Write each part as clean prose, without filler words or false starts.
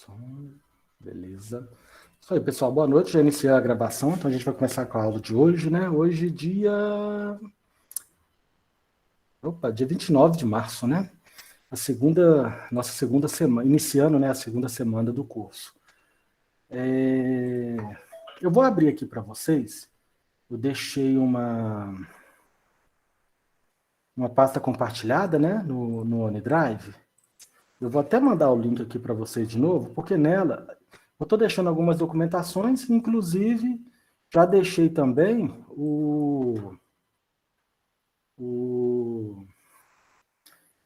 Som, beleza. Isso aí, pessoal, boa noite. Já iniciei a gravação, então a gente vai começar com a aula de hoje, né? Hoje, dia 29 de março, né? Nossa segunda semana, iniciando, né, a segunda semana do curso. Eu vou abrir aqui para vocês, eu deixei uma pasta compartilhada, né, no OneDrive. Eu vou até mandar o link aqui para vocês de novo, porque nela eu estou deixando algumas documentações, inclusive já deixei também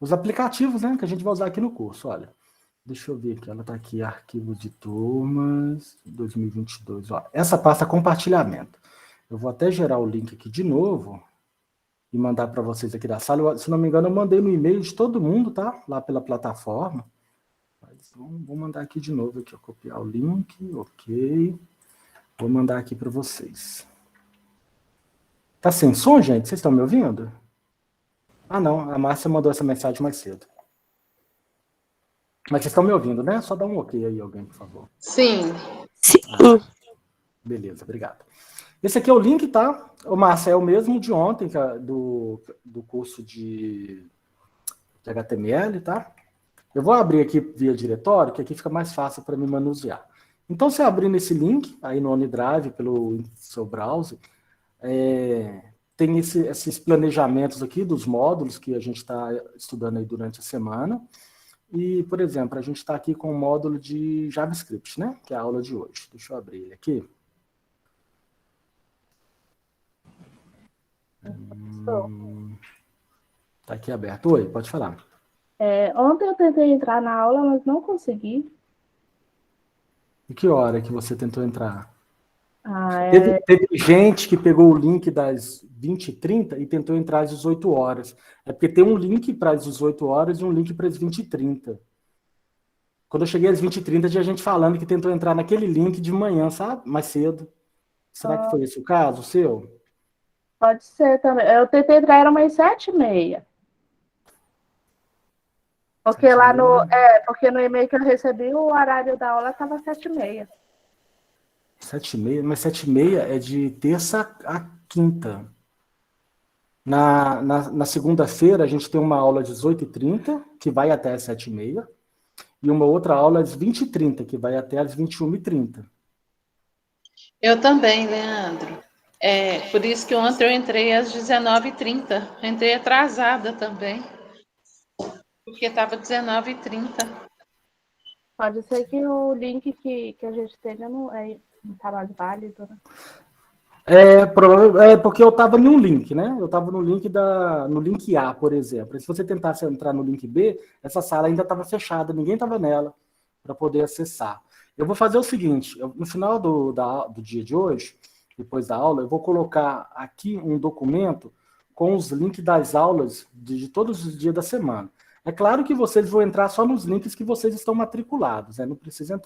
os aplicativos, né, que a gente vai usar aqui no curso. Olha, deixa eu ver aqui, ela está aqui, arquivo de turmas 2022. Ó, essa pasta compartilhamento. Eu vou até gerar o link aqui de novo e mandar para vocês aqui da sala. Se não me engano, eu mandei no e-mail de todo mundo, tá? Lá pela plataforma. Mas vou mandar aqui de novo, aqui, ó, copiar o link, ok. Vou mandar aqui para vocês. Tá sem som, gente? Vocês estão me ouvindo? Ah, não, a Márcia mandou essa mensagem mais cedo. Mas vocês estão me ouvindo, né? Só dá um ok aí, alguém, por favor. Sim. Sim. Beleza, obrigado. Esse aqui é o link, tá? O Márcia é o mesmo de ontem, do curso de HTML, tá? Eu vou abrir aqui via diretório, que aqui fica mais fácil para me manusear. Então, você abrindo esse link, aí no OneDrive, pelo seu browser, tem esses planejamentos aqui dos módulos que a gente está estudando aí durante a semana. E, por exemplo, a gente está aqui com o módulo de JavaScript, né? Que é a aula de hoje. Deixa eu abrir ele aqui. Está aqui aberto. Oi, pode falar. Ontem eu tentei entrar na aula, mas não consegui. E que hora que você tentou entrar? Ah, Teve gente que pegou o link das 20h30 e tentou entrar às 18 horas. É porque tem um link para as 18 horas e um link para as 20h30. Quando eu cheguei às 20h30, tinha gente falando que tentou entrar naquele link de manhã, sabe? Mais cedo. Será que foi esse o caso, o seu? Pode ser também. Eu tentei entrar, era umas 7h30. Porque porque no e-mail que eu recebi, o horário da aula estava 7h30. 7h30? Mas 7h30 é de terça a quinta. Na segunda-feira, a gente tem uma aula às 18h30, que vai até às 7h30, e uma outra aula às 20h30, que vai até às 21h30. Eu também, Leandro. Por isso que ontem eu entrei às 19h30. Entrei atrasada também. Porque estava 19h30. Pode ser que o link que a gente tenha não está mais válido, né? Porque eu estava em um link, né? Eu estava no link A, por exemplo. E se você tentasse entrar no link B, essa sala ainda estava fechada, ninguém estava nela para poder acessar. Eu vou fazer o seguinte, no final do dia de hoje, depois da aula, eu vou colocar aqui um documento com os links das aulas de todos os dias da semana. É claro que vocês vão entrar só nos links que vocês estão matriculados, né? Não precisa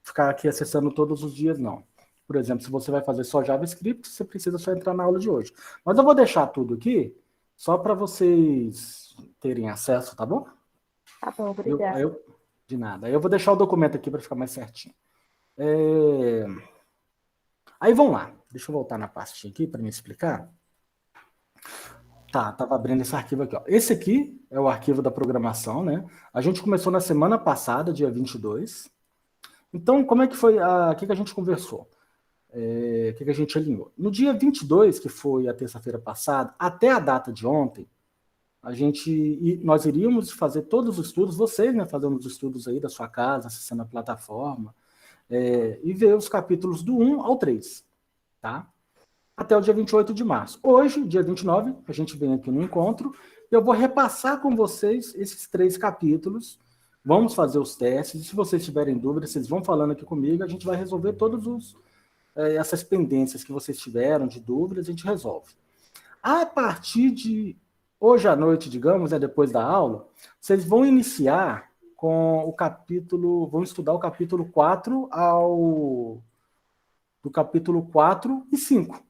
ficar aqui acessando todos os dias, não. Por exemplo, se você vai fazer só JavaScript, você precisa só entrar na aula de hoje. Mas eu vou deixar tudo aqui, só para vocês terem acesso, tá bom? Tá bom, obrigada. De nada. Aí eu vou deixar o documento aqui para ficar mais certinho. Aí vamos lá. Deixa eu voltar na pastinha aqui para me explicar. Tá, estava abrindo esse arquivo aqui. Ó. Esse aqui é o arquivo da programação, né? A gente começou na semana passada, dia 22. Então, como é que foi? O que a gente conversou? O que a gente alinhou? No dia 22, que foi a terça-feira passada, até a data de ontem, nós iríamos fazer todos os estudos, vocês, né, fazendo os estudos aí da sua casa, acessando a plataforma, e ver os capítulos do 1 ao 3, tá? Até o dia 28 de março. Hoje, dia 29, a gente vem aqui no encontro, eu vou repassar com vocês esses 3 capítulos, vamos fazer os testes, e se vocês tiverem dúvidas, vocês vão falando aqui comigo, a gente vai resolver todos essas pendências que vocês tiveram de dúvidas, a gente resolve. A partir de hoje à noite, digamos, depois da aula, vocês vão iniciar com o capítulo, vão estudar o capítulo 4 do capítulo 4 e 5.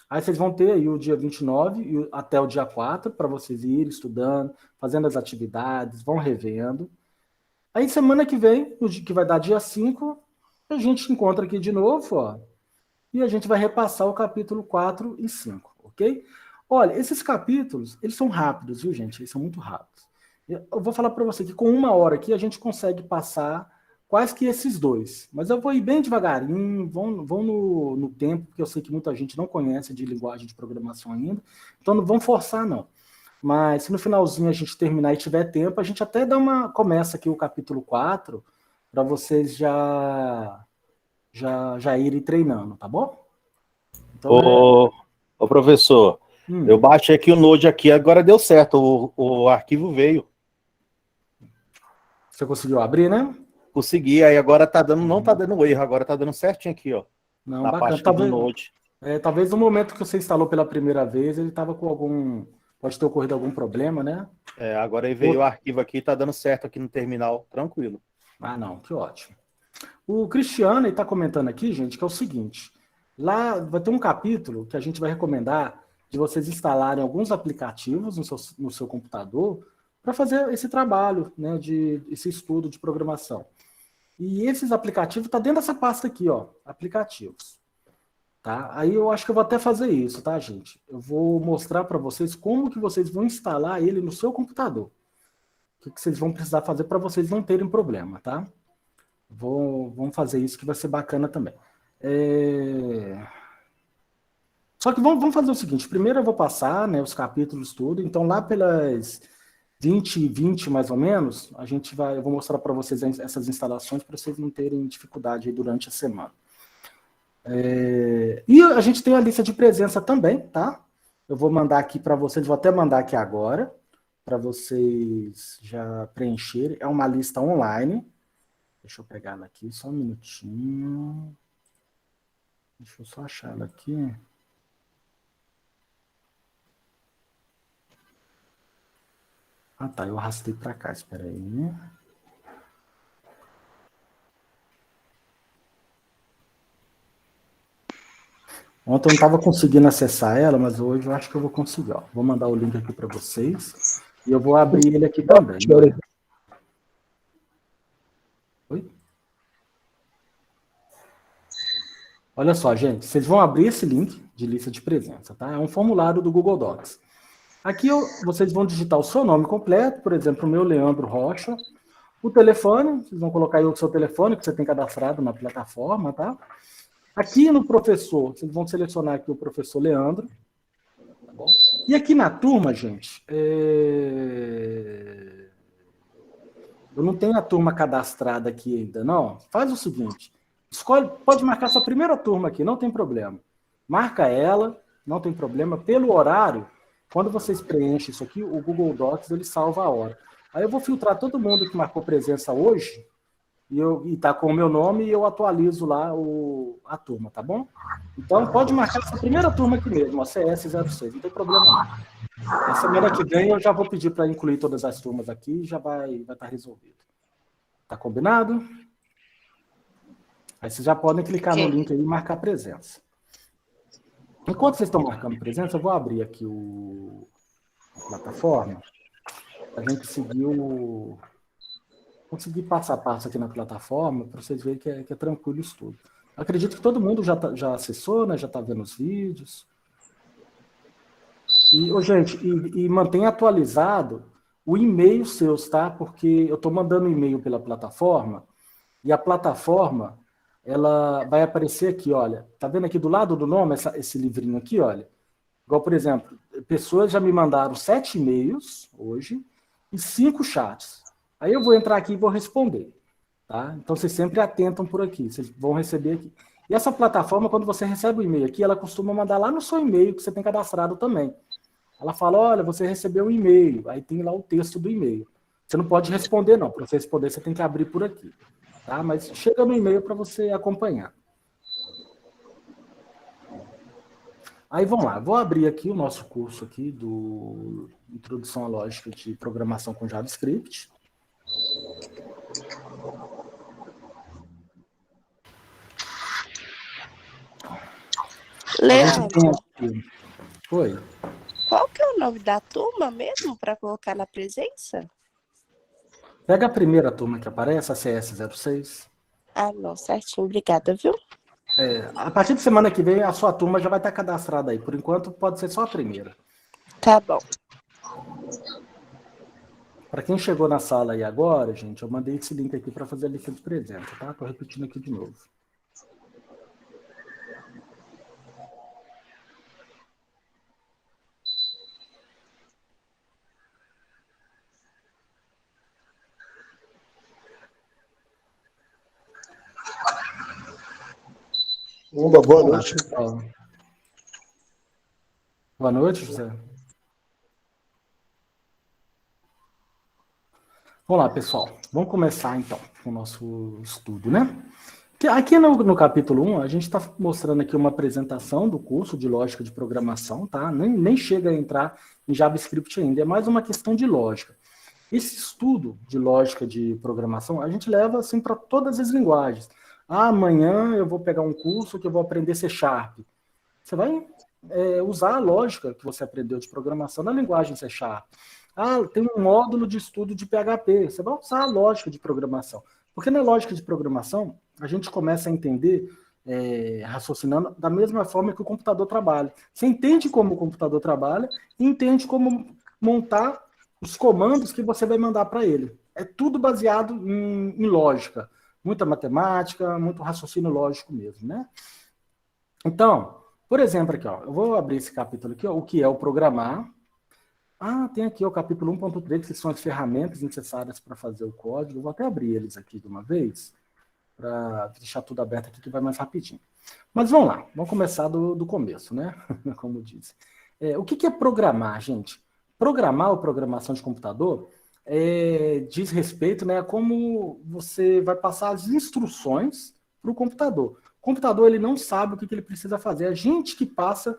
Aí vocês vão ter aí o dia 29 até o dia 4 para vocês irem estudando, fazendo as atividades, vão revendo. Aí semana que vem, que vai dar dia 5, a gente encontra aqui de novo, ó, e a gente vai repassar o capítulo 4 e 5, ok? Olha, esses capítulos, eles são rápidos, viu, gente? Eles são muito rápidos. Eu vou falar para você que com 1 hora aqui a gente consegue passar quase que esses dois. Mas eu vou ir bem devagarinho, vão no tempo, porque eu sei que muita gente não conhece de linguagem de programação ainda, então não vão forçar, não. Mas se no finalzinho a gente terminar e tiver tempo, a gente até começa aqui o capítulo 4 para vocês já irem treinando, tá bom? Então, ô professor, eu baixei aqui o Node aqui, agora deu certo, o arquivo veio. Você conseguiu abrir, né? Consegui, aí agora não tá dando erro, agora tá dando certinho aqui, ó. Não, na bacana. parte do Node. Talvez no momento que você instalou pela primeira vez, ele estava com pode ter ocorrido algum problema, né? Agora aí veio o arquivo aqui, tá dando certo aqui no terminal, tranquilo. Ah, não, que ótimo. O Cristiano está comentando aqui, gente, que é o seguinte, lá vai ter um capítulo que a gente vai recomendar de vocês instalarem alguns aplicativos no seu computador para fazer esse trabalho, né, esse estudo de programação. E esses aplicativos estão dentro dessa pasta aqui, ó, aplicativos. Tá? Aí eu acho que eu vou até fazer isso, tá, gente? Eu vou mostrar para vocês como que vocês vão instalar ele no seu computador. O que vocês vão precisar fazer para vocês não terem problema, tá? Vamos fazer isso que vai ser bacana também. Só que vamos fazer o seguinte, primeiro eu vou passar, né, os capítulos tudo, então lá pelas 20 mais ou menos, eu vou mostrar para vocês essas instalações para vocês não terem dificuldade aí durante a semana. E a gente tem a lista de presença também, tá? Eu vou mandar aqui para vocês, vou até mandar aqui agora, para vocês já preencherem. É uma lista online. Deixa eu pegar ela aqui, só um minutinho. Deixa eu só achar ela aqui. Ah, tá, eu arrastei para cá, espera aí. Ontem eu não estava conseguindo acessar ela, mas hoje eu acho que eu vou conseguir. Ó. Vou mandar o link aqui para vocês. E eu vou abrir ele aqui também. Oi? Olha só, gente. Vocês vão abrir esse link de lista de presença, tá? É um formulário do Google Docs. Aqui vocês vão digitar o seu nome completo, por exemplo, o meu Leandro Rocha. O telefone, vocês vão colocar aí o seu telefone que você tem cadastrado na plataforma, tá? Aqui no professor, vocês vão selecionar aqui o professor Leandro. Tá bom? E aqui na turma, gente, eu não tenho a turma cadastrada aqui ainda, não. Faz o seguinte, pode marcar sua primeira turma aqui, não tem problema. Marca ela, não tem problema. Pelo horário, quando vocês preenchem isso aqui, o Google Docs ele salva a hora. Aí eu vou filtrar todo mundo que marcou presença hoje, e tá com o meu nome e eu atualizo lá a turma, tá bom? Então pode marcar essa primeira turma aqui mesmo, a CS06, não tem problema não. Na semana que vem eu já vou pedir para incluir todas as turmas aqui e já vai estar resolvido. Tá combinado? Aí vocês já podem clicar no link aí e marcar presença. Enquanto vocês estão marcando presença, eu vou abrir aqui a plataforma. A gente conseguir passo a passo aqui na plataforma para vocês verem que é tranquilo isso tudo. Acredito que todo mundo já acessou, né? Já está vendo os vídeos. E, gente, mantenha atualizado o e-mail seus, tá? Porque eu estou mandando e-mail pela plataforma e a plataforma ela vai aparecer aqui, olha. Tá vendo aqui do lado do nome esse livrinho aqui, olha? Igual, por exemplo, pessoas já me mandaram 7 e-mails hoje e 5 chats. Aí eu vou entrar aqui e vou responder. Tá? Então, vocês sempre atentam por aqui. Vocês vão receber aqui. E essa plataforma, quando você recebe o e-mail aqui, ela costuma mandar lá no seu e-mail, que você tem cadastrado também. Ela fala, olha, você recebeu um e-mail. Aí tem lá o texto do e-mail. Você não pode responder, não. Para você responder, você tem que abrir por aqui. Tá? Mas chega no e-mail para você acompanhar. Aí, vamos lá. Vou abrir aqui o nosso curso aqui do Introdução à Lógica de Programação com JavaScript. Leandro, Oi. qual que é o nome da turma mesmo para colocar na presença? Pega a primeira turma que aparece, a CS06. Ah, não, certinho. Obrigada, viu? A partir de semana que vem, a sua turma já vai estar cadastrada aí. Por enquanto, pode ser só a primeira. Tá bom. Para quem chegou na sala aí agora, gente, eu mandei esse link aqui para fazer a lista de presença, tá? Estou repetindo aqui de novo. Boa noite. Boa noite, José. Vamos lá, pessoal. Vamos começar, então, com o nosso estudo, né? Aqui no capítulo 1, a gente está mostrando aqui uma apresentação do curso de lógica de programação, tá? Nem chega a entrar em JavaScript ainda, é mais uma questão de lógica. Esse estudo de lógica de programação, a gente leva, assim, para todas as linguagens. Amanhã eu vou pegar um curso que eu vou aprender C#. Você vai usar a lógica que você aprendeu de programação na linguagem C#. Tem um módulo de estudo de PHP. Você vai usar a lógica de programação. Porque na lógica de programação, a gente começa a entender, raciocinando, da mesma forma que o computador trabalha. Você entende como o computador trabalha e entende como montar os comandos que você vai mandar para ele. É tudo baseado em lógica. Muita matemática, muito raciocínio lógico mesmo, né? Então, por exemplo, aqui, ó, eu vou abrir esse capítulo aqui, ó, o que é o programar. Tem aqui o capítulo 1.3, que são as ferramentas necessárias para fazer o código. Eu vou até abrir eles aqui de uma vez, para deixar tudo aberto aqui, que vai mais rapidinho. Mas vamos lá, vamos começar do começo, né? Como diz. O que é programar, gente? Programar ou programação de computador diz respeito, né, a como você vai passar as instruções para o computador. O computador, ele não sabe o que ele precisa fazer, é a gente que passa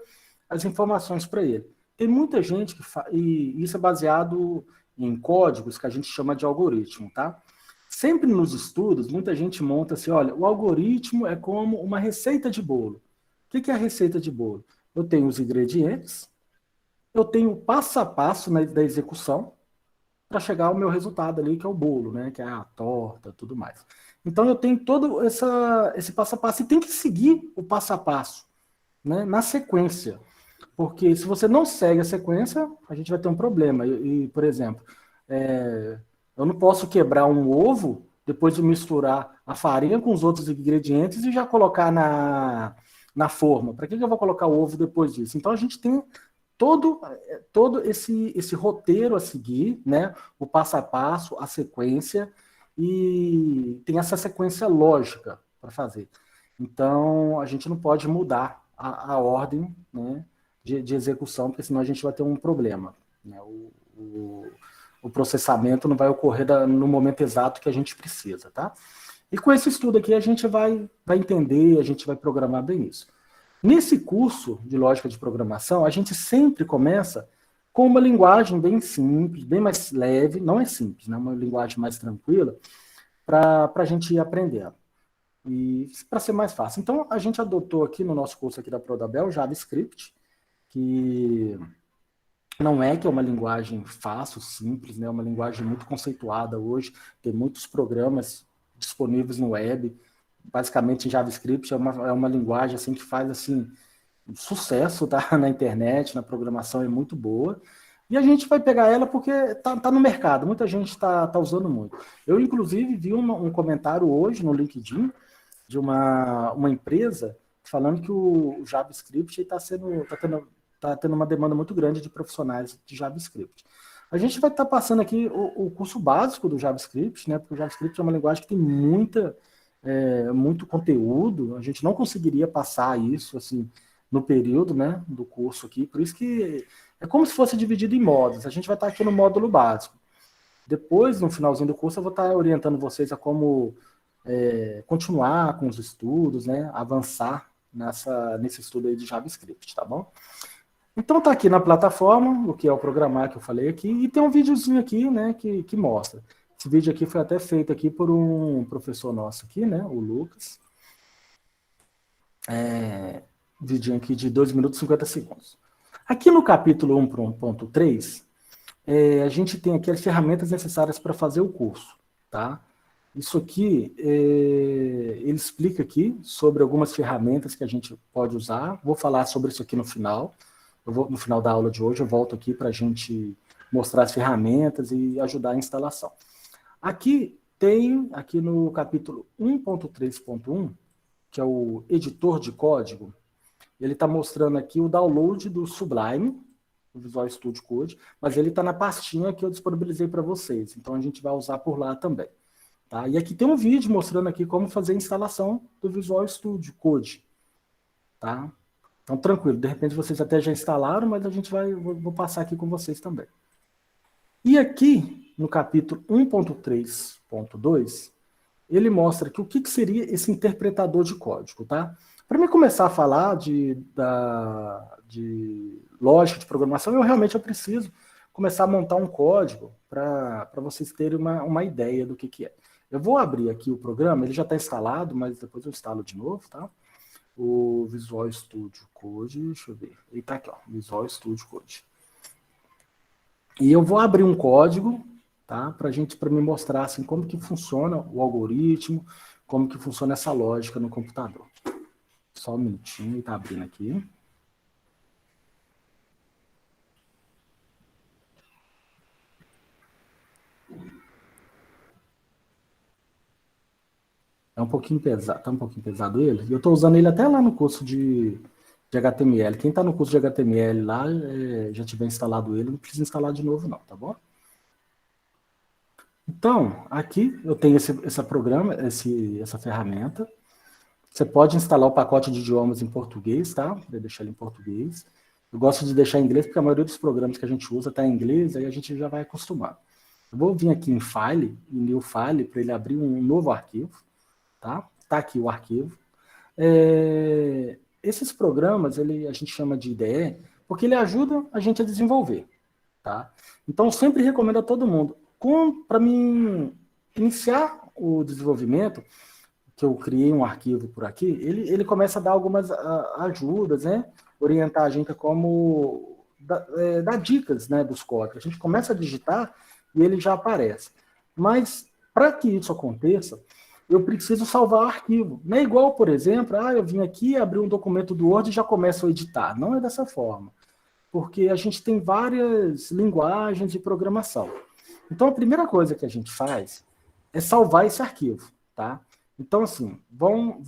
as informações para ele. Tem muita gente e isso é baseado em códigos que a gente chama de algoritmo, tá? Sempre nos estudos, muita gente monta assim, olha, o algoritmo é como uma receita de bolo. O que é a receita de bolo? Eu tenho os ingredientes, eu tenho o passo a passo da execução, para chegar ao meu resultado ali, que é o bolo, né? Que é a torta, tudo mais. Então eu tenho todo esse passo a passo e tem que seguir o passo a passo, né? Na sequência. Porque se você não segue a sequência, a gente vai ter um problema. Por exemplo, eu não posso quebrar um ovo depois de misturar a farinha com os outros ingredientes e já colocar na forma. Para que eu vou colocar o ovo depois disso? Então a gente tem todo esse roteiro a seguir, né? O passo a passo, a sequência, e tem essa sequência lógica para fazer. Então, a gente não pode mudar a ordem, né, de execução, porque senão a gente vai ter um problema, né? O processamento não vai ocorrer no momento exato que a gente precisa, tá? E com esse estudo aqui, a gente vai entender, a gente vai programar bem isso. Nesse curso de lógica de programação, a gente sempre começa com uma linguagem bem simples, bem mais leve, não é simples, né? Uma linguagem mais tranquila, para a gente ir aprendendo. E para ser mais fácil. Então, a gente adotou aqui no nosso curso aqui da Prodabel, JavaScript, que não é que é uma linguagem fácil, simples, né? É uma linguagem muito conceituada hoje, tem muitos programas disponíveis no web. Basicamente, JavaScript é uma linguagem assim, que faz assim, sucesso, tá? Na internet, na programação, é muito boa. E a gente vai pegar ela porque tá no mercado, muita gente tá usando muito. Eu, inclusive, vi um comentário hoje no LinkedIn de uma empresa falando que o JavaScript tá tendo uma demanda muito grande de profissionais de JavaScript. A gente vai estar passando aqui o curso básico do JavaScript, né? Porque o JavaScript é uma linguagem que tem muito conteúdo, a gente não conseguiria passar isso assim no período, né, do curso aqui, por isso que é como se fosse dividido em módulos. A gente vai estar aqui no módulo básico. Depois, no finalzinho do curso, eu vou estar orientando vocês a como continuar com os estudos, né, avançar nesse estudo aí de JavaScript, tá bom? Então tá aqui na plataforma, o que é o programar que eu falei aqui, e tem um videozinho aqui, né, que mostra. Esse vídeo aqui foi até feito aqui por um professor nosso aqui, né, o Lucas. Vídeo aqui de 2 minutos e 50 segundos. Aqui no capítulo 1.3, a gente tem aqui as ferramentas necessárias para fazer o curso. tá? Isso aqui, ele explica aqui sobre algumas ferramentas que a gente pode usar. Vou falar sobre isso aqui no final. No final da aula de hoje, eu volto aqui para a gente mostrar as ferramentas e ajudar a instalação. Aqui no capítulo 1.3.1, que é o editor de código, ele está mostrando aqui o download do Sublime, o Visual Studio Code, mas ele está na pastinha que eu disponibilizei para vocês, então a gente vai usar por lá também. Tá? E aqui tem um vídeo mostrando aqui como fazer a instalação do Visual Studio Code. Tá? Então, tranquilo, de repente vocês até já instalaram, mas a gente vou passar aqui com vocês também. E aqui, no capítulo 1.3.2, ele mostra aqui o que seria esse interpretador de código, tá? Para mim começar a falar de lógica de programação, eu preciso começar a montar um código para vocês terem uma ideia do que é. Eu vou abrir aqui o programa, ele já está instalado, mas depois eu instalo de novo, tá? O Visual Studio Code, deixa eu ver, ele está aqui, ó, Visual Studio Code. E eu vou abrir um código, tá? Para me mostrar assim, como que funciona o algoritmo, como que funciona essa lógica no computador. Só um minutinho, está abrindo aqui. É um pouquinho pesado, tá um pouquinho pesado ele. E eu estou usando ele até lá no curso de HTML. Quem está no curso de HTML lá, já tiver instalado ele, não precisa instalar de novo não, tá bom? Então, aqui eu tenho esse programa, essa ferramenta. Você pode instalar o pacote de idiomas em português, tá? Vou deixar ele em português. Eu gosto de deixar em inglês, porque a maioria dos programas que a gente usa está em inglês, aí a gente já vai acostumar. Eu vou vir aqui em File, em New File, para ele abrir um novo arquivo. Tá? Tá aqui o arquivo. Esses programas, a gente chama de IDE, porque ele ajuda a gente a desenvolver. Tá? Então, eu sempre recomendo a todo mundo, para mim iniciar o desenvolvimento, que eu criei um arquivo por aqui, ele começa a dar algumas ajudas, né? Orientar a gente a como dar dicas, né, dos códigos. A gente começa a digitar e ele já aparece. Mas, para que isso aconteça, eu preciso salvar o arquivo. Não é igual, por exemplo, eu vim aqui, abri um documento do Word e já começo a editar. Não é dessa forma. Porque a gente tem várias linguagens de programação. Então, a primeira coisa que a gente faz é salvar esse arquivo, tá? Então, assim, vão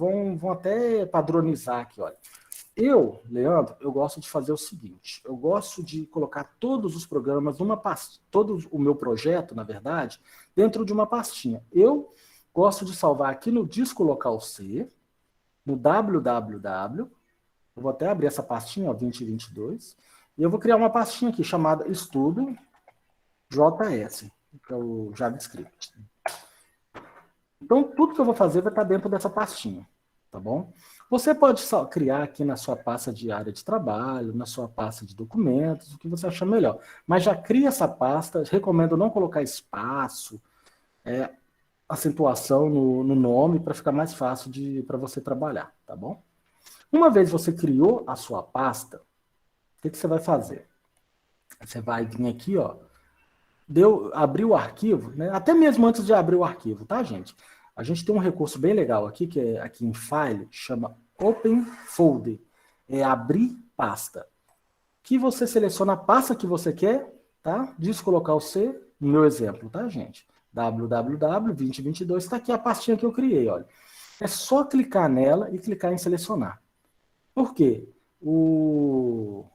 até padronizar aqui, olha. Leandro, eu gosto de fazer o seguinte, eu gosto de colocar todos os programas numa pastinha, todo o meu projeto, na verdade, dentro de uma pastinha. Eu gosto de salvar aqui no disco local C, no www, eu vou até abrir essa pastinha, ó, 2022, e eu vou criar uma pastinha aqui chamada Estudo JS, que é o JavaScript. Então, tudo que eu vou fazer vai estar dentro dessa pastinha, tá bom? Você pode criar aqui na sua pasta de área de trabalho, na sua pasta de documentos, o que você achar melhor. Mas já cria essa pasta, recomendo não colocar espaço, acentuação no nome, para ficar mais fácil para você trabalhar, tá bom? Uma vez você criou a sua pasta, o que você vai fazer? Você vai vir aqui, ó, abrir o arquivo, né? Até mesmo antes de abrir o arquivo, tá, gente? A gente tem um recurso bem legal aqui, que é aqui em File, chama Open Folder. É abrir pasta. Que você seleciona a pasta que você quer, tá? Disco local C, no meu exemplo, tá, gente? www.2022, está aqui a pastinha que eu criei, olha. É só clicar nela e clicar em selecionar. Por quê? O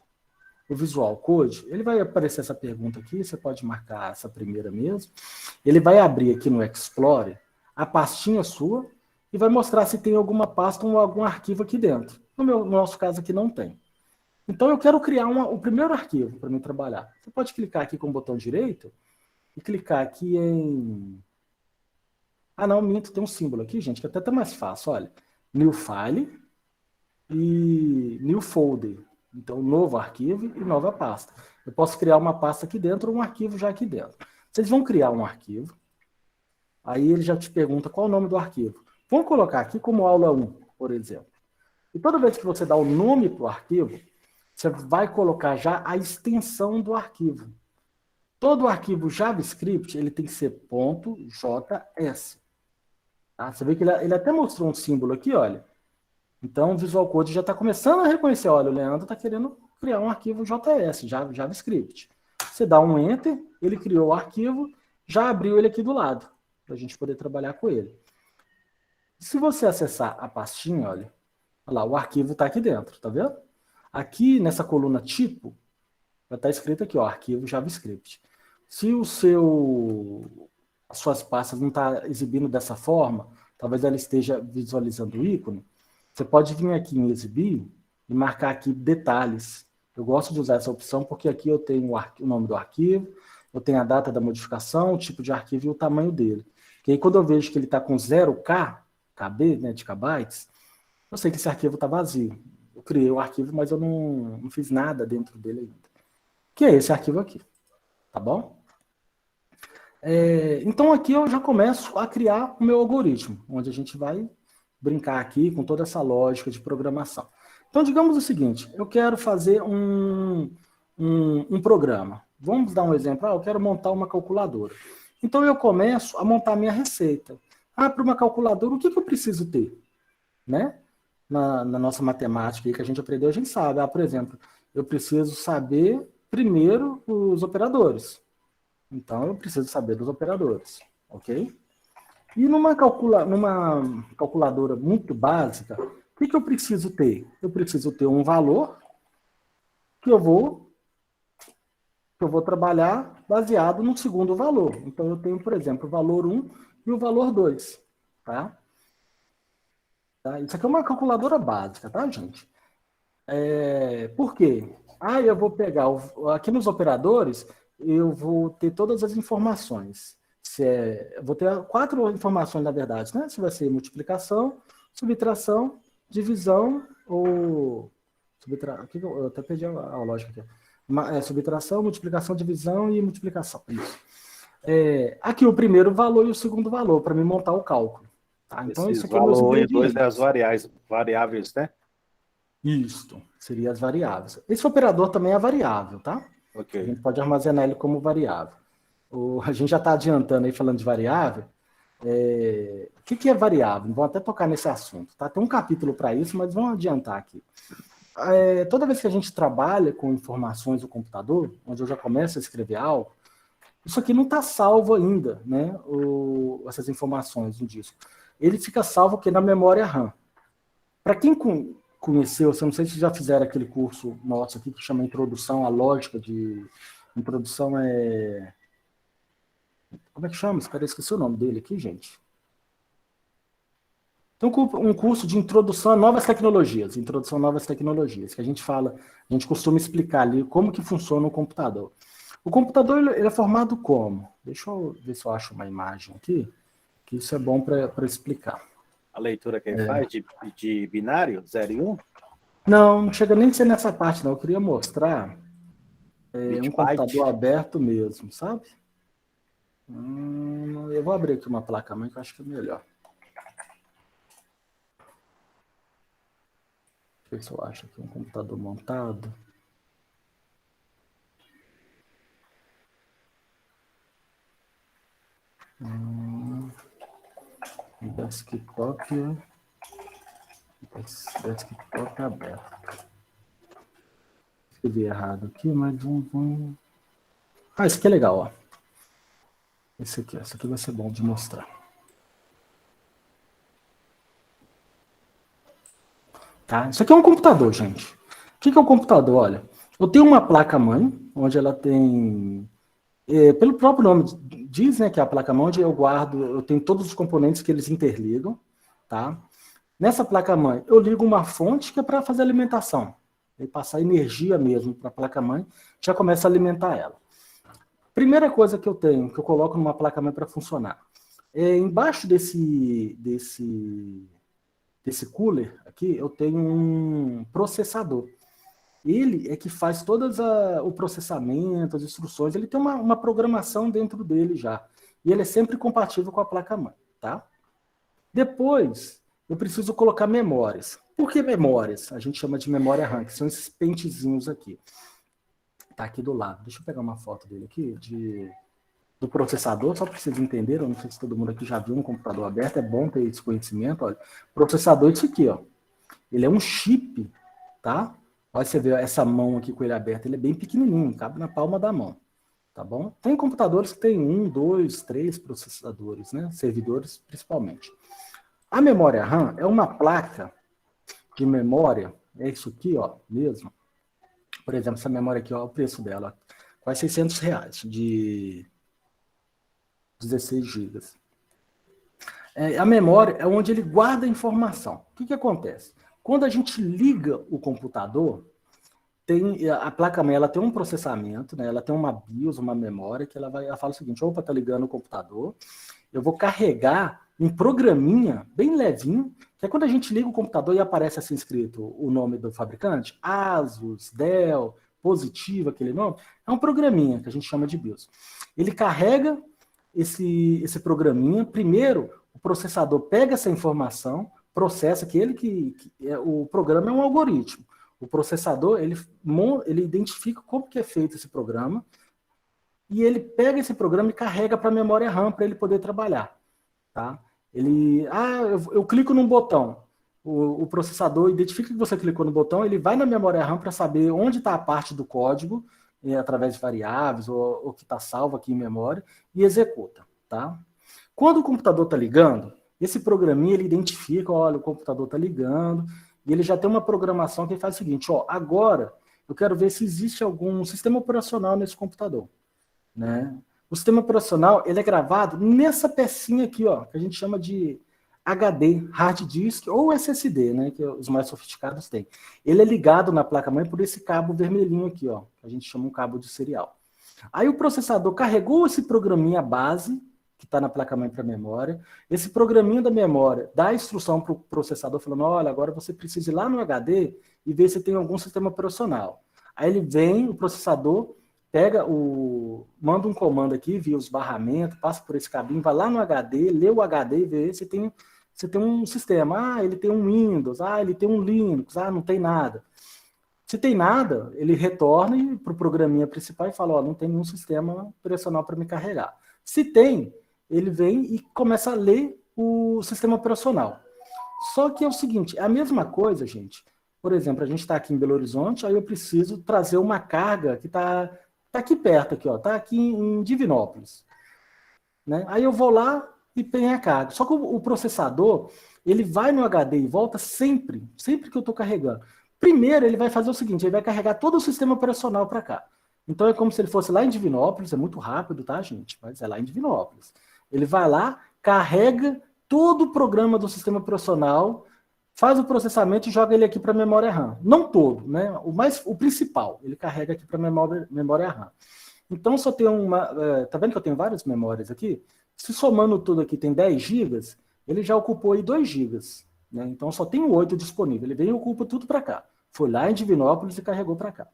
Visual Code, ele vai aparecer essa pergunta aqui, você pode marcar essa primeira mesmo. Ele vai abrir aqui no Explorer a pastinha sua e vai mostrar se tem alguma pasta ou algum arquivo aqui dentro. No nosso caso aqui não tem. Então eu quero criar o primeiro arquivo para mim trabalhar. Você pode clicar aqui com o botão direito e clicar aqui em... não, minto, tem um símbolo aqui, gente, que até tá mais fácil, olha. New File e New Folder. Então, novo arquivo e nova pasta. Eu posso criar uma pasta aqui dentro ou um arquivo já aqui dentro. Vocês vão criar um arquivo. Aí ele já te pergunta qual é o nome do arquivo. Vamos colocar aqui como aula 1, por exemplo. E toda vez que você dá o nome para o arquivo, você vai colocar já a extensão do arquivo. Todo arquivo JavaScript ele tem que ser .js. Tá? Você vê que ele até mostrou um símbolo aqui, olha. Então, o Visual Code já está começando a reconhecer, olha, o Leandro está querendo criar um arquivo JS, JavaScript. Você dá um Enter, ele criou o arquivo, já abriu ele aqui do lado, para a gente poder trabalhar com ele. Se você acessar a pastinha, olha lá, o arquivo está aqui dentro, tá vendo? Aqui, nessa coluna tipo, vai estar escrito aqui, ó, arquivo JavaScript. Se as suas pastas não estão exibindo dessa forma, talvez ela esteja visualizando o ícone, você pode vir aqui em exibir e marcar aqui detalhes. Eu gosto de usar essa opção porque aqui eu tenho o nome do arquivo, eu tenho a data da modificação, o tipo de arquivo e o tamanho dele. Que aí quando eu vejo que ele está com 0K, KB, né, de kbytes, eu sei que esse arquivo está vazio. Eu criei o arquivo, mas eu não fiz nada dentro dele ainda. Que é esse arquivo aqui, tá bom? Então aqui eu já começo a criar o meu algoritmo, onde a gente vai brincar aqui com toda essa lógica de programação. Então, digamos o seguinte, eu quero fazer um programa. Vamos dar um exemplo. Eu quero montar uma calculadora. Então, eu começo a montar a minha receita. Para uma calculadora, o que eu preciso ter? Né? Na nossa matemática aí que a gente aprendeu, a gente sabe. Por exemplo, eu preciso saber primeiro os operadores. Então, eu preciso saber dos operadores. Ok? E numa calculadora muito básica, o que eu preciso ter? Eu preciso ter um valor que eu vou trabalhar baseado no segundo valor. Então, eu tenho, por exemplo, o valor 1 e o valor 2. Tá? Isso aqui é uma calculadora básica, tá, gente? Por quê? Eu vou pegar, aqui nos operadores, eu vou ter todas as informações. Vou ter 4 informações, na verdade, né? Se vai ser multiplicação, subtração, divisão ou... Eu até perdi a lógica aqui. Subtração, multiplicação, divisão e multiplicação. Isso. Aqui o primeiro valor e o segundo valor, para me montar o cálculo. Tá? Então, isso aqui é meus valor e ingredientes. 2 é as variáveis, né? Isso, seria as variáveis. Esse operador também é variável, tá? Ok. A gente pode armazenar ele como variável. A gente já está adiantando aí, falando de variável. O que é variável? Vou até tocar nesse assunto. Tá? Tem um capítulo para isso, mas vamos adiantar aqui. Toda vez que a gente trabalha com informações do computador, onde eu já começo a escrever algo, isso aqui não está salvo ainda, né? Essas informações no disco. Ele fica salvo aqui na memória RAM. Para quem conheceu, eu não sei se já fizeram aquele curso nosso aqui que chama Introdução à Lógica de... Introdução Como é que chama? Espera, esqueci o nome dele aqui, gente. Tem um curso de introdução a novas tecnologias, que a gente costuma explicar ali como que funciona o computador. O computador ele é formado como? Deixa eu ver se eu acho uma imagem aqui, que isso é bom para explicar. A leitura que ele faz de binário, 0 e 1? Não chega nem a ser nessa parte, não. Eu queria mostrar um computador aberto mesmo, sabe? Eu vou abrir aqui uma placa-mãe que eu acho que é melhor. Deixa eu ver se eu acho aqui um computador montado. Desktop aberto. Escrevi errado aqui, mas vamos... esse aqui é legal, ó. Esse aqui vai ser bom de mostrar. Tá? Isso aqui é um computador, gente. O que é um computador? Olha, eu tenho uma placa-mãe, onde ela tem... pelo próprio nome diz, né, que é a placa-mãe onde eu tenho todos os componentes que eles interligam, tá? Nessa placa-mãe, eu ligo uma fonte que é para fazer alimentação. E passar energia mesmo para a placa-mãe, já começa a alimentar ela. Primeira coisa que eu tenho, que eu coloco numa placa-mãe para funcionar. Embaixo desse cooler aqui, eu tenho um processador. Ele é que faz todas o processamento, as instruções, ele tem uma programação dentro dele já. E ele é sempre compatível com a placa-mãe, tá? Depois, eu preciso colocar memórias. Por que memórias? A gente chama de memória RAM, que são esses pentezinhos aqui. Tá aqui do lado. Deixa eu pegar uma foto dele aqui, do processador, só para vocês entenderem. Eu não sei se todo mundo aqui já viu um computador aberto, é bom ter esse conhecimento. Olha, processador é isso aqui, ó. Ele é um chip, tá? Olha, você vê essa mão aqui com ele aberto, ele é bem pequenininho, cabe na palma da mão, tá bom? Tem computadores que tem 1, 2, 3 processadores, né? Servidores, principalmente. A memória RAM é uma placa de memória, é isso aqui, ó, mesmo. Por exemplo, essa memória aqui, ó, o preço dela, quase R$600, de 16 GB. A memória é onde ele guarda a informação. O que acontece? Quando a gente liga o computador, a placa-mãe ela tem um processamento, né? Ela tem uma BIOS, uma memória, que ela fala o seguinte: opa, tá ligando o computador, eu vou carregar um programinha bem levinho, que é quando a gente liga o computador e aparece assim escrito o nome do fabricante, Asus, Dell, Positivo, aquele nome, é um programinha que a gente chama de BIOS. Ele carrega esse programinha, primeiro o processador pega essa informação, processa, o programa é um algoritmo. O processador, ele identifica como que é feito esse programa, e ele pega esse programa e carrega para a memória RAM para ele poder trabalhar. Tá? Eu clico num botão, o processador identifica que você clicou no botão, ele vai na memória RAM para saber onde está a parte do código, através de variáveis, ou que está salvo aqui em memória, e executa. Tá? Quando o computador está ligando, esse programinha ele identifica, olha, o computador está ligando, e ele já tem uma programação que faz o seguinte: ó, agora eu quero ver se existe algum sistema operacional nesse computador. Né? O sistema operacional ele é gravado nessa pecinha aqui, ó, que a gente chama de HD, hard disk ou SSD, né, que os mais sofisticados têm. Ele é ligado na placa-mãe por esse cabo vermelhinho aqui, ó, que a gente chama um cabo de serial. Aí o processador carregou esse programinha base, que está na placa-mãe para a memória, esse programinha da memória dá a instrução para o processador, falando: olha, agora você precisa ir lá no HD e ver se tem algum sistema operacional. Aí ele vem, o processador manda um comando aqui, via os barramentos, passa por esse cabinho, vai lá no HD, lê o HD e vê se tem um sistema. Ele tem um Windows, ele tem um Linux, não tem nada. Se tem nada, ele retorna para o programinha principal e fala: não tem nenhum sistema operacional para me carregar. Se tem, ele vem e começa a ler o sistema operacional. Só que é o seguinte, é a mesma coisa, gente. Por exemplo, a gente está aqui em Belo Horizonte, aí eu preciso trazer uma carga que está aqui perto, está aqui em Divinópolis. Né? Aí eu vou lá e tenho a carga. Só que o processador, ele vai no HD e volta sempre que eu estou carregando. Primeiro, ele vai fazer o seguinte, ele vai carregar todo o sistema operacional para cá. Então é como se ele fosse lá em Divinópolis, é muito rápido, tá, gente? Mas é lá em Divinópolis. Ele vai lá, carrega todo o programa do sistema operacional, faz o processamento e joga ele aqui para a memória RAM. Não todo, né? O principal, ele carrega aqui para a memória RAM. Então, só tem tá vendo que eu tenho várias memórias aqui? Se somando tudo aqui tem 10 GB, ele já ocupou aí 2 GB. Né? Então, só tem 8 disponível. Ele vem e ocupa tudo para cá. Foi lá em Divinópolis e carregou para cá.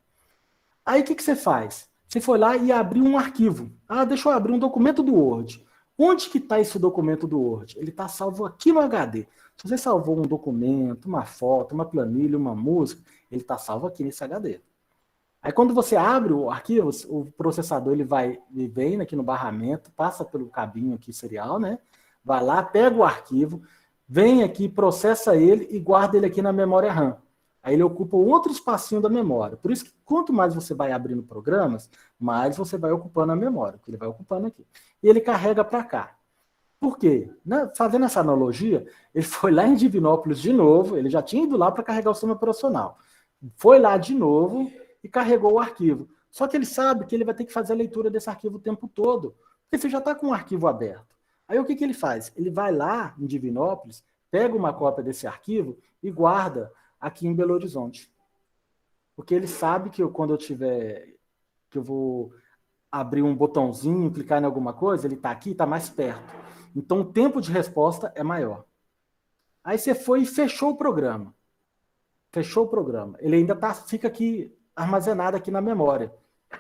Aí, o que você faz? Você foi lá e abriu um arquivo. Deixa eu abrir um documento do Word. Onde que está esse documento do Word? Ele está salvo aqui no HD. Se você salvou um documento, uma foto, uma planilha, uma música, ele está salvo aqui nesse HD. Aí quando você abre o arquivo, o processador ele vem aqui no barramento, passa pelo cabinho aqui serial, né? Vai lá, pega o arquivo, vem aqui, processa ele e guarda ele aqui na memória RAM. Aí ele ocupa outro espacinho da memória. Por isso que quanto mais você vai abrindo programas, mais você vai ocupando a memória, que ele vai ocupando aqui. E ele carrega para cá. Por quê? Fazendo essa analogia, ele foi lá em Divinópolis de novo, ele já tinha ido lá para carregar o sistema operacional. Foi lá de novo e carregou o arquivo. Só que ele sabe que ele vai ter que fazer a leitura desse arquivo o tempo todo, porque você já está com o arquivo aberto. Aí o que ele faz? Ele vai lá em Divinópolis, pega uma cópia desse arquivo e guarda aqui em Belo Horizonte. Porque ele sabe que quando eu vou abrir um botãozinho, clicar em alguma coisa, ele está aqui, está mais perto. Então o tempo de resposta é maior. Aí você foi e fechou o programa. Fechou o programa. Ele ainda fica aqui armazenado aqui na memória.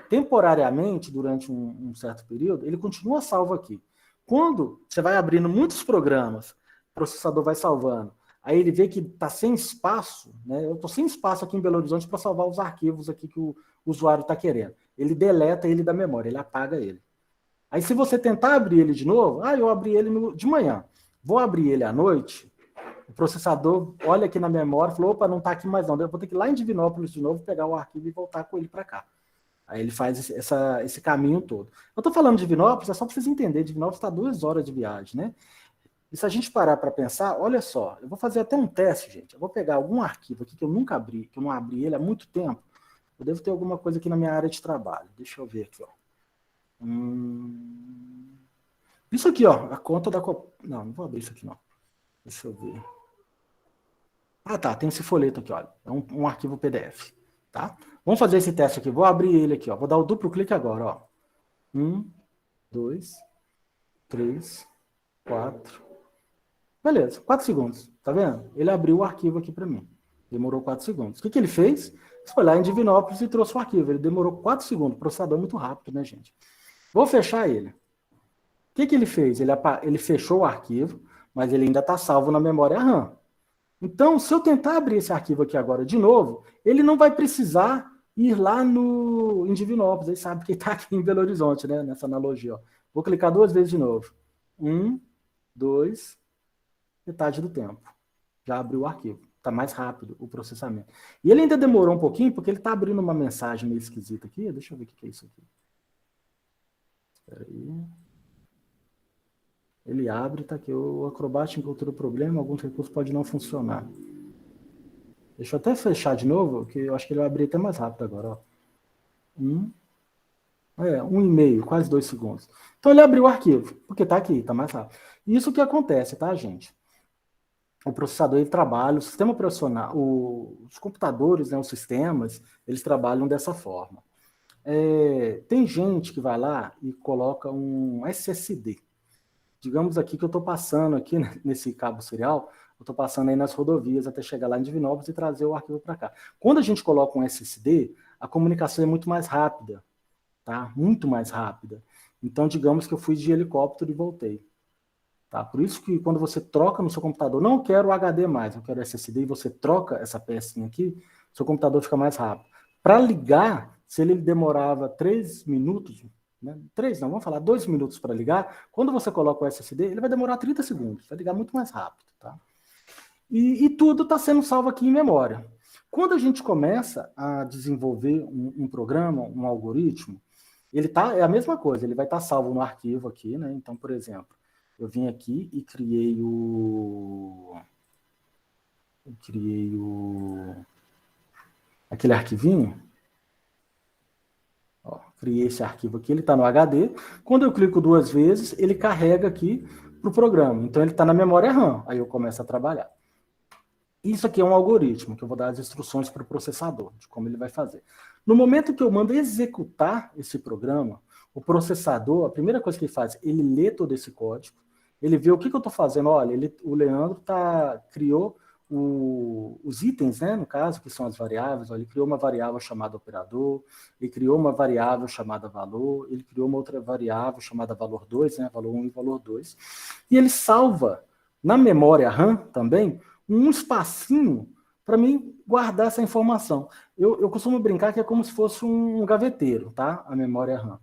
Temporariamente, durante um certo período, ele continua salvo aqui. Quando você vai abrindo muitos programas, o processador vai salvando. aí ele vê que está sem espaço, né? Eu estou sem espaço aqui em Belo Horizonte para salvar os arquivos aqui que o usuário está querendo. Ele deleta ele da memória, ele apaga ele. Aí se você tentar abrir ele de novo, eu abri ele de manhã, vou abrir ele à noite, o processador olha aqui na memória e falou, opa, não está aqui mais não, eu vou ter que ir lá em Divinópolis de novo, pegar o arquivo e voltar com ele para cá. Aí ele faz esse caminho todo. Eu estou falando de Divinópolis, é só para vocês entenderem, Divinópolis está 2 horas de viagem, né? E se a gente parar para pensar, olha só, eu vou fazer até um teste, gente. Eu vou pegar algum arquivo aqui que eu nunca abri, que eu não abri ele há muito tempo. Eu devo ter alguma coisa aqui na minha área de trabalho. Deixa eu ver aqui, ó. Isso aqui, ó, a conta da... Não vou abrir isso aqui, não. Deixa eu ver. Tá, tem esse folheto aqui, olha. É um arquivo PDF, tá? Vamos fazer esse teste aqui. Vou abrir ele aqui, ó. Vou dar o duplo clique agora, ó. 1, 2, 3, 4... Beleza, 4 segundos, tá vendo? Ele abriu o arquivo aqui para mim. Demorou 4 segundos. O que ele fez? Ele foi lá em Divinópolis e trouxe o arquivo. Ele demorou 4 segundos. O processador é muito rápido, né, gente? Vou fechar ele. O que ele fez? Ele fechou o arquivo, mas ele ainda está salvo na memória RAM. Então, se eu tentar abrir esse arquivo aqui agora de novo, ele não vai precisar ir lá em Divinópolis. Ele sabe que está aqui em Belo Horizonte, né? Nessa analogia, ó. Vou clicar 2 vezes de novo. 1, 2... metade do tempo. Já abriu o arquivo. Está mais rápido o processamento. E ele ainda demorou um pouquinho, porque ele está abrindo uma mensagem meio esquisita aqui. Deixa eu ver o que é isso aqui. Espera aí. Ele abre, está aqui. O Acrobat encontrou problema, alguns recursos podem não funcionar. Deixa eu até fechar de novo, que eu acho que ele vai abrir até mais rápido agora. Ó. 1,5, quase 2 segundos. Então ele abriu o arquivo, porque está aqui, está mais rápido. Isso que acontece, tá, gente? O processador ele trabalha, o sistema operacional, os computadores, né, os sistemas, eles trabalham dessa forma. Tem gente que vai lá e coloca um SSD. Digamos aqui que eu estou passando aqui nesse cabo serial, eu estou passando aí nas rodovias até chegar lá em Divinópolis e trazer o arquivo para cá. Quando a gente coloca um SSD, a comunicação é muito mais rápida, tá? Muito mais rápida. Então, digamos que eu fui de helicóptero e voltei. Tá? Por isso que quando você troca no seu computador, não quero HD mais, eu quero SSD, e você troca essa pecinha aqui, seu computador fica mais rápido. Para ligar, se ele demorava 3 minutos, né? 3 não, vamos falar 2 minutos para ligar, quando você coloca o SSD, ele vai demorar 30 segundos, vai ligar muito mais rápido. Tá? E tudo está sendo salvo aqui em memória. Quando a gente começa a desenvolver um programa, um algoritmo, é a mesma coisa, ele vai estar salvo no arquivo aqui, né? Então, por exemplo, eu vim aqui e criei aquele arquivinho. Ó, criei esse arquivo aqui, ele está no HD. Quando eu clico 2 vezes, ele carrega aqui para o programa. Então, ele está na memória RAM. Aí eu começo a trabalhar. Isso aqui é um algoritmo, que eu vou dar as instruções para o processador, de como ele vai fazer. No momento que eu mando executar esse programa, o processador, a primeira coisa que ele faz, ele lê todo esse código, ele vê o que eu estou fazendo. Olha, o Leandro criou os itens, né, no caso, que são as variáveis. Olha, ele criou uma variável chamada operador, ele criou uma variável chamada valor, ele criou uma outra variável chamada valor 2, né, valor 1 e valor 2. E ele salva na memória RAM também um espacinho para mim guardar essa informação. Eu costumo brincar que é como se fosse um gaveteiro, tá? A memória RAM.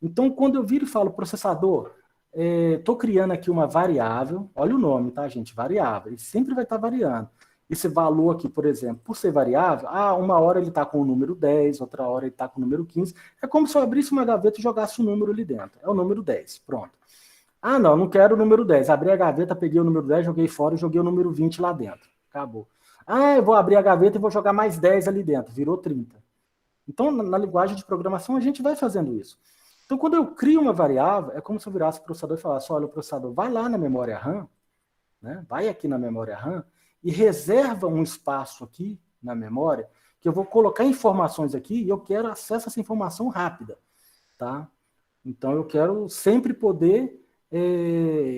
Então, quando eu viro e falo, processador, estou criando aqui uma variável, olha o nome, tá, gente? Variável, ele sempre vai estar variando. Esse valor aqui, por exemplo, por ser variável, uma hora ele está com o número 10, outra hora ele está com o número 15. É como se eu abrisse uma gaveta e jogasse um número ali dentro. É o número 10, pronto. Não quero o número 10. Abri a gaveta, peguei o número 10, joguei fora e joguei o número 20 lá dentro. Acabou. Eu vou abrir a gaveta e vou jogar mais 10 ali dentro. Virou 30. Então, na linguagem de programação, a gente vai fazendo isso. Então, quando eu crio uma variável, é como se eu virasse o processador e falasse, olha, o processador, vai lá na memória RAM, né? Vai aqui na memória RAM e reserva um espaço aqui na memória, que eu vou colocar informações aqui e eu quero acesso a essa informação rápida. Tá? Então, eu quero sempre poder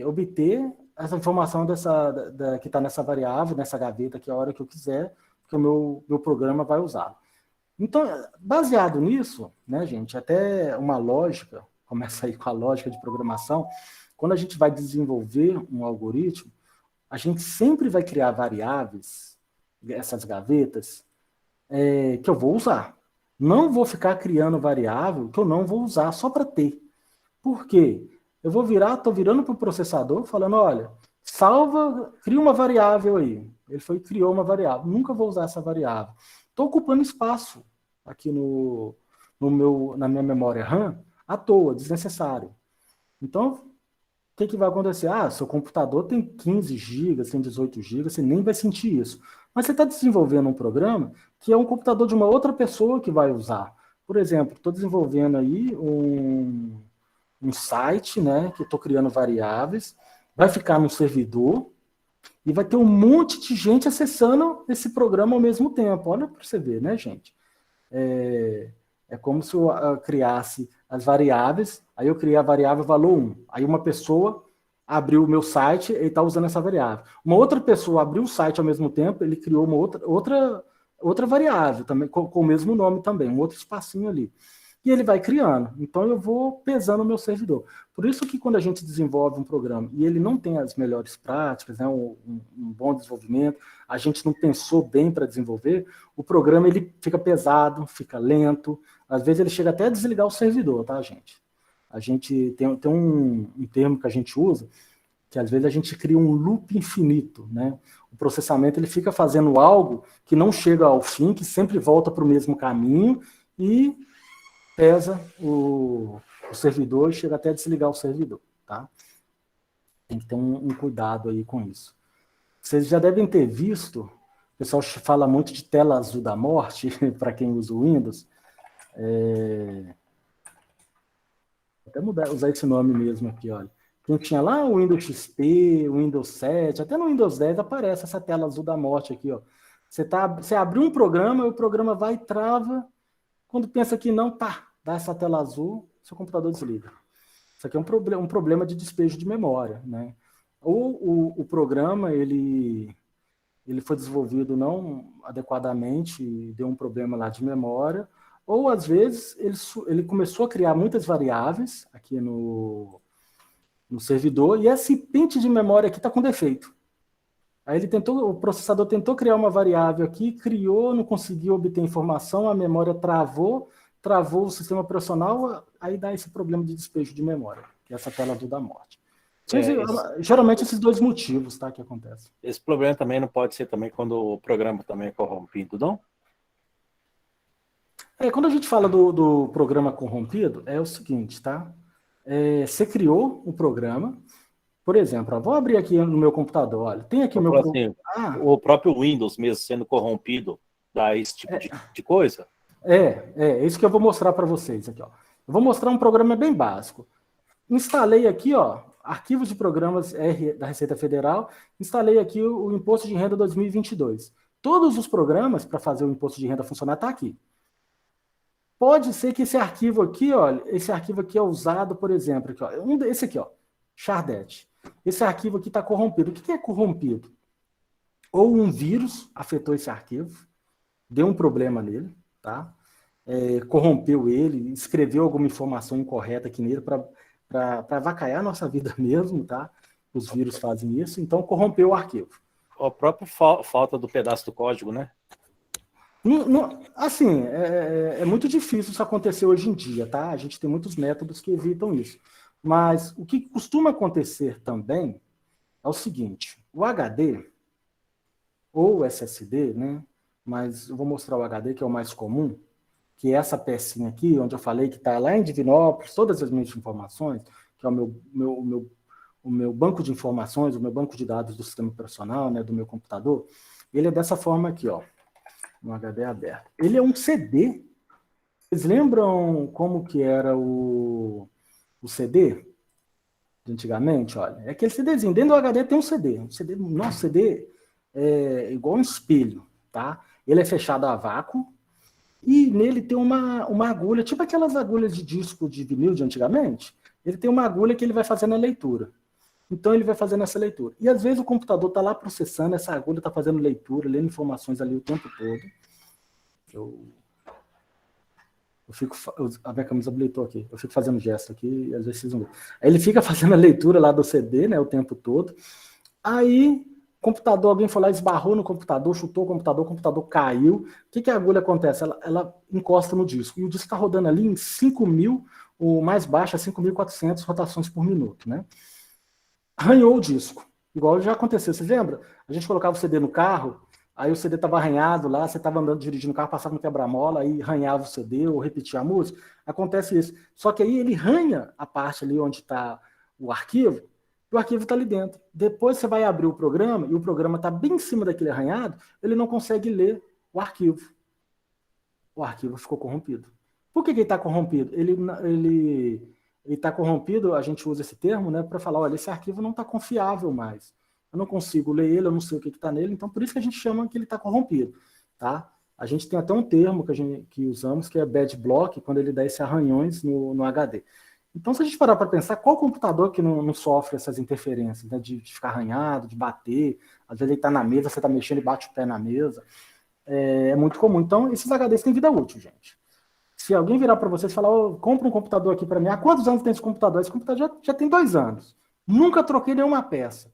obter essa informação que está nessa variável, nessa gaveta aqui a hora que eu quiser, porque o meu programa vai usá-lo. Então, baseado nisso, né, gente, até uma lógica, começa aí com a lógica de programação, quando a gente vai desenvolver um algoritmo, a gente sempre vai criar variáveis, essas gavetas, que eu vou usar. Não vou ficar criando variável que eu não vou usar só para ter. Por quê? Eu estou virando para o processador falando, olha, cria uma variável aí. Ele criou uma variável. Nunca vou usar essa variável. Estou ocupando espaço aqui na minha memória RAM à toa, desnecessário. Então, o que vai acontecer? Seu computador tem 15 GB, tem 18 GB, você nem vai sentir isso. Mas você está desenvolvendo um programa que é um computador de uma outra pessoa que vai usar. Por exemplo, estou desenvolvendo aí um site, né, que estou criando variáveis, vai ficar no servidor e vai ter um monte de gente acessando esse programa ao mesmo tempo. Olha para você ver, né, gente? É como se eu criasse as variáveis, aí eu criei a variável valor 1. Aí uma pessoa abriu o meu site e está usando essa variável. Uma outra pessoa abriu o site ao mesmo tempo, ele criou uma outra variável, também, com o mesmo nome também, um outro espacinho ali. E ele vai criando. Então eu vou pesando o meu servidor. Por isso que quando a gente desenvolve um programa e ele não tem as melhores práticas, né, um bom desenvolvimento, a gente não pensou bem para desenvolver, o programa ele fica pesado, fica lento, às vezes ele chega até a desligar o servidor, tá, gente? A gente tem um termo que a gente usa, que às vezes a gente cria um loop infinito, né? O processamento ele fica fazendo algo que não chega ao fim, que sempre volta para o mesmo caminho e pesa o servidor e chega até a desligar o servidor, tá? Tem que ter um cuidado aí com isso. Vocês já devem ter visto, o pessoal fala muito de tela azul da morte, para quem usa o Windows. Vou até usar esse nome mesmo aqui, olha. Quem tinha lá o Windows XP, o Windows 7, até no Windows 10 aparece essa tela azul da morte aqui, ó. Você abriu um programa, o programa vai e trava. Quando pensa que não, dá essa tela azul, seu computador desliga. Isso aqui é um problema de despejo de memória, né? Ou o programa ele foi desenvolvido não adequadamente e deu um problema lá de memória, ou às vezes ele começou a criar muitas variáveis aqui no servidor e esse pente de memória aqui está com defeito. Aí o processador tentou criar uma variável aqui, criou, não conseguiu obter informação, a memória travou o sistema operacional, aí dá esse problema de despejo de memória, que é essa tela azul da morte. Geralmente esses dois motivos, tá, que acontecem. Esse problema também não pode ser também quando o programa também é corrompido, não? Quando a gente fala do programa corrompido, é o seguinte, tá? Você criou um programa, por exemplo, vou abrir aqui no meu computador, olha, tem aqui o meu... Assim, o próprio Windows mesmo sendo corrompido dá esse tipo de coisa? É isso que eu vou mostrar para vocês aqui, ó. Eu vou mostrar um programa bem básico. Instalei aqui, ó, arquivos de programas da Receita Federal, instalei aqui o Imposto de Renda 2022. Todos os programas para fazer o Imposto de Renda funcionar tá aqui. Pode ser que esse arquivo aqui, olha, esse arquivo aqui é usado, por exemplo, aqui, ó, esse aqui, ó, Chardet. Esse arquivo aqui está corrompido. O que é corrompido? Ou um vírus afetou esse arquivo, deu um problema nele, tá? Corrompeu ele, escreveu alguma informação incorreta aqui nele para avacalhar a nossa vida mesmo, tá? Os vírus fazem isso, então corrompeu o arquivo. A própria falta do pedaço do código, né? Assim, é muito difícil isso acontecer hoje em dia, tá? A gente tem muitos métodos que evitam isso. Mas o que costuma acontecer também é o seguinte, o HD, ou o SSD, né? Mas eu vou mostrar o HD, que é o mais comum, que é essa pecinha aqui, onde eu falei que está lá em Divinópolis, todas as minhas informações, que é o meu banco de informações, o meu banco de dados do sistema operacional, né, do meu computador, ele é dessa forma aqui, ó, no HD aberto. Ele é um CD. Vocês lembram como que era o CD de antigamente? Olha, é aquele CDzinho. Dentro do HD tem um CD. Nosso CD é igual um espelho, tá? Ele é fechado a vácuo e nele tem uma agulha, tipo aquelas agulhas de disco de vinil de antigamente. Ele tem uma agulha que ele vai fazendo a leitura. Então ele vai fazendo essa leitura. E às vezes o computador está lá processando, essa agulha está fazendo leitura, lendo informações ali o tempo todo. A minha camisa habilitou aqui. Eu fico fazendo gesto aqui e às vezes vocês não veem. Aí ele fica fazendo a leitura lá do CD, né, o tempo todo. Aí computador, alguém foi lá, esbarrou no computador, chutou o computador caiu. O que a agulha acontece? Ela encosta no disco. E o disco está rodando ali em 5.000, o mais baixo é 5.400 rotações por minuto, né? Arranhou o disco. Igual já aconteceu, você lembra? A gente colocava o CD no carro, aí o CD estava arranhado lá, você estava andando, dirigindo o carro, passava no quebra-mola, aí arranhava o CD ou repetia a música. Acontece isso. Só que aí ele arranha a parte ali onde está o arquivo, e o arquivo está ali dentro. Depois você vai abrir o programa, e o programa está bem em cima daquele arranhado, ele não consegue ler o arquivo. O arquivo ficou corrompido. Por que ele está corrompido? Ele está corrompido, a gente usa esse termo, né, para falar, olha, esse arquivo não está confiável mais. Eu não consigo ler ele, eu não sei o que está nele, então por isso que a gente chama que ele está corrompido. Tá? A gente tem até um termo que usamos, que é bad block, quando ele dá esses arranhões no HD. Então, se a gente parar para pensar, qual computador que não sofre essas interferências, né, de ficar arranhado, de bater, às vezes ele está na mesa, você está mexendo e bate o pé na mesa, é muito comum. Então, esses HDs têm vida útil, gente. Se alguém virar para vocês e falar, oh, compra um computador aqui para mim, há quantos anos tem esse computador? Esse computador já tem 2 anos. Nunca troquei nenhuma peça.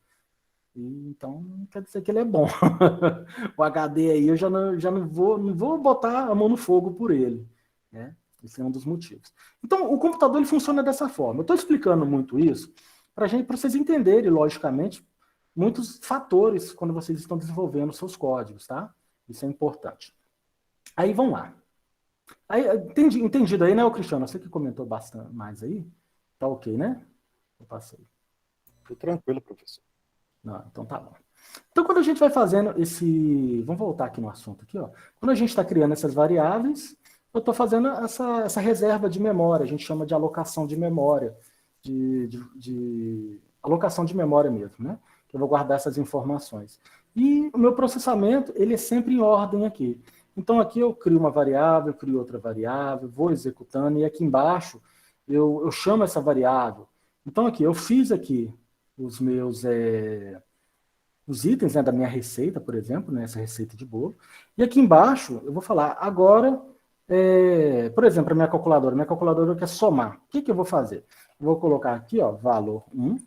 Então, quer dizer que ele é bom. O HD aí, eu já não vou botar a mão no fogo por ele. Né? Esse é um dos motivos. Então, o computador ele funciona dessa forma. Eu estou explicando muito isso para vocês entenderem, logicamente, muitos fatores quando vocês estão desenvolvendo seus códigos, tá? Isso é importante. Aí, vamos lá. Aí, entendido aí, né, Cristiano? Você que comentou bastante mais aí. Tá ok, né? Eu passei. Tô tranquilo, professor. Não, então tá bom. Então, quando a gente vai fazendo esse... Vamos voltar aqui no assunto aqui, ó. Quando a gente está criando essas variáveis, eu estou fazendo essa reserva de memória, a gente chama de alocação de memória, de alocação de memória mesmo, né? Que eu vou guardar essas informações. E o meu processamento, ele é sempre em ordem aqui. Então, aqui eu crio uma variável, eu crio outra variável, vou executando, e aqui embaixo eu chamo essa variável. Então, aqui, eu fiz aqui os meus... os itens, né, da minha receita, por exemplo, né, essa receita de bolo. E aqui embaixo, eu vou falar, agora, por exemplo, a minha calculadora quer somar. O que eu vou fazer? Eu vou colocar aqui, ó, valor 1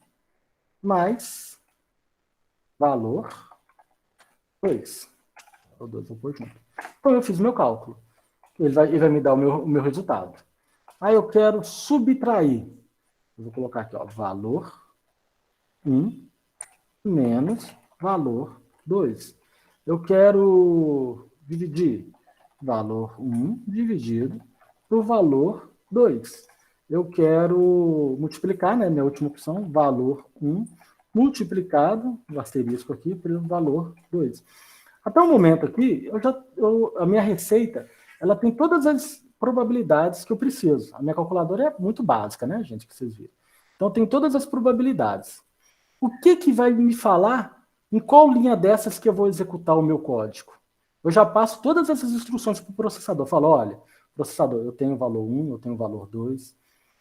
mais valor 2. O 2 vou pôr junto. Então, eu fiz meu cálculo. Ele vai me dar o meu resultado. Aí eu quero subtrair. Eu vou colocar aqui, ó, valor 1 menos valor 2. Eu quero dividir valor 1 dividido por valor 2. Eu quero multiplicar, né, minha última opção, valor 1 multiplicado, o asterisco aqui, pelo valor 2. Até o momento aqui, a minha receita, ela tem todas as probabilidades que eu preciso. A minha calculadora é muito básica, né, gente, que vocês viram. Então, tem todas as probabilidades. O que vai me falar em qual linha dessas que eu vou executar o meu código? Eu já passo todas essas instruções para o processador. Eu falo, olha, processador, eu tenho o valor 1, eu tenho o valor 2,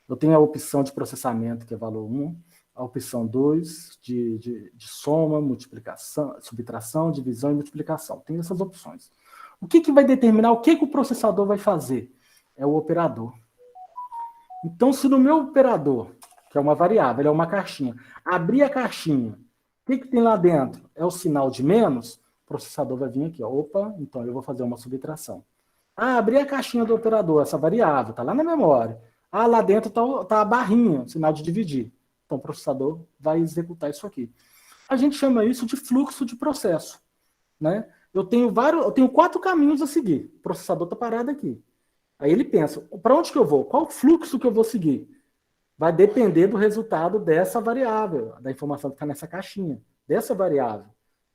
eu tenho a opção de processamento, que é valor 1, a opção 2 de soma, multiplicação, subtração, divisão e multiplicação. Tem essas opções. O que vai determinar o que o processador vai fazer? É o operador. Então, se no meu operador, que é uma variável, é uma caixinha, abrir a caixinha, o que tem lá dentro? É o sinal de menos, o processador vai vir aqui, ó, opa, então eu vou fazer uma subtração. Ah, abri a caixinha do operador, essa variável, está lá na memória. Ah, lá dentro está a barrinha, o sinal de dividir. Então, o processador vai executar isso aqui. A gente chama isso de fluxo de processo. Né? Eu tenho 4 caminhos a seguir. O processador está parado aqui. Aí ele pensa, para onde que eu vou? Qual fluxo que eu vou seguir? Vai depender do resultado dessa variável, da informação que está nessa caixinha, dessa variável.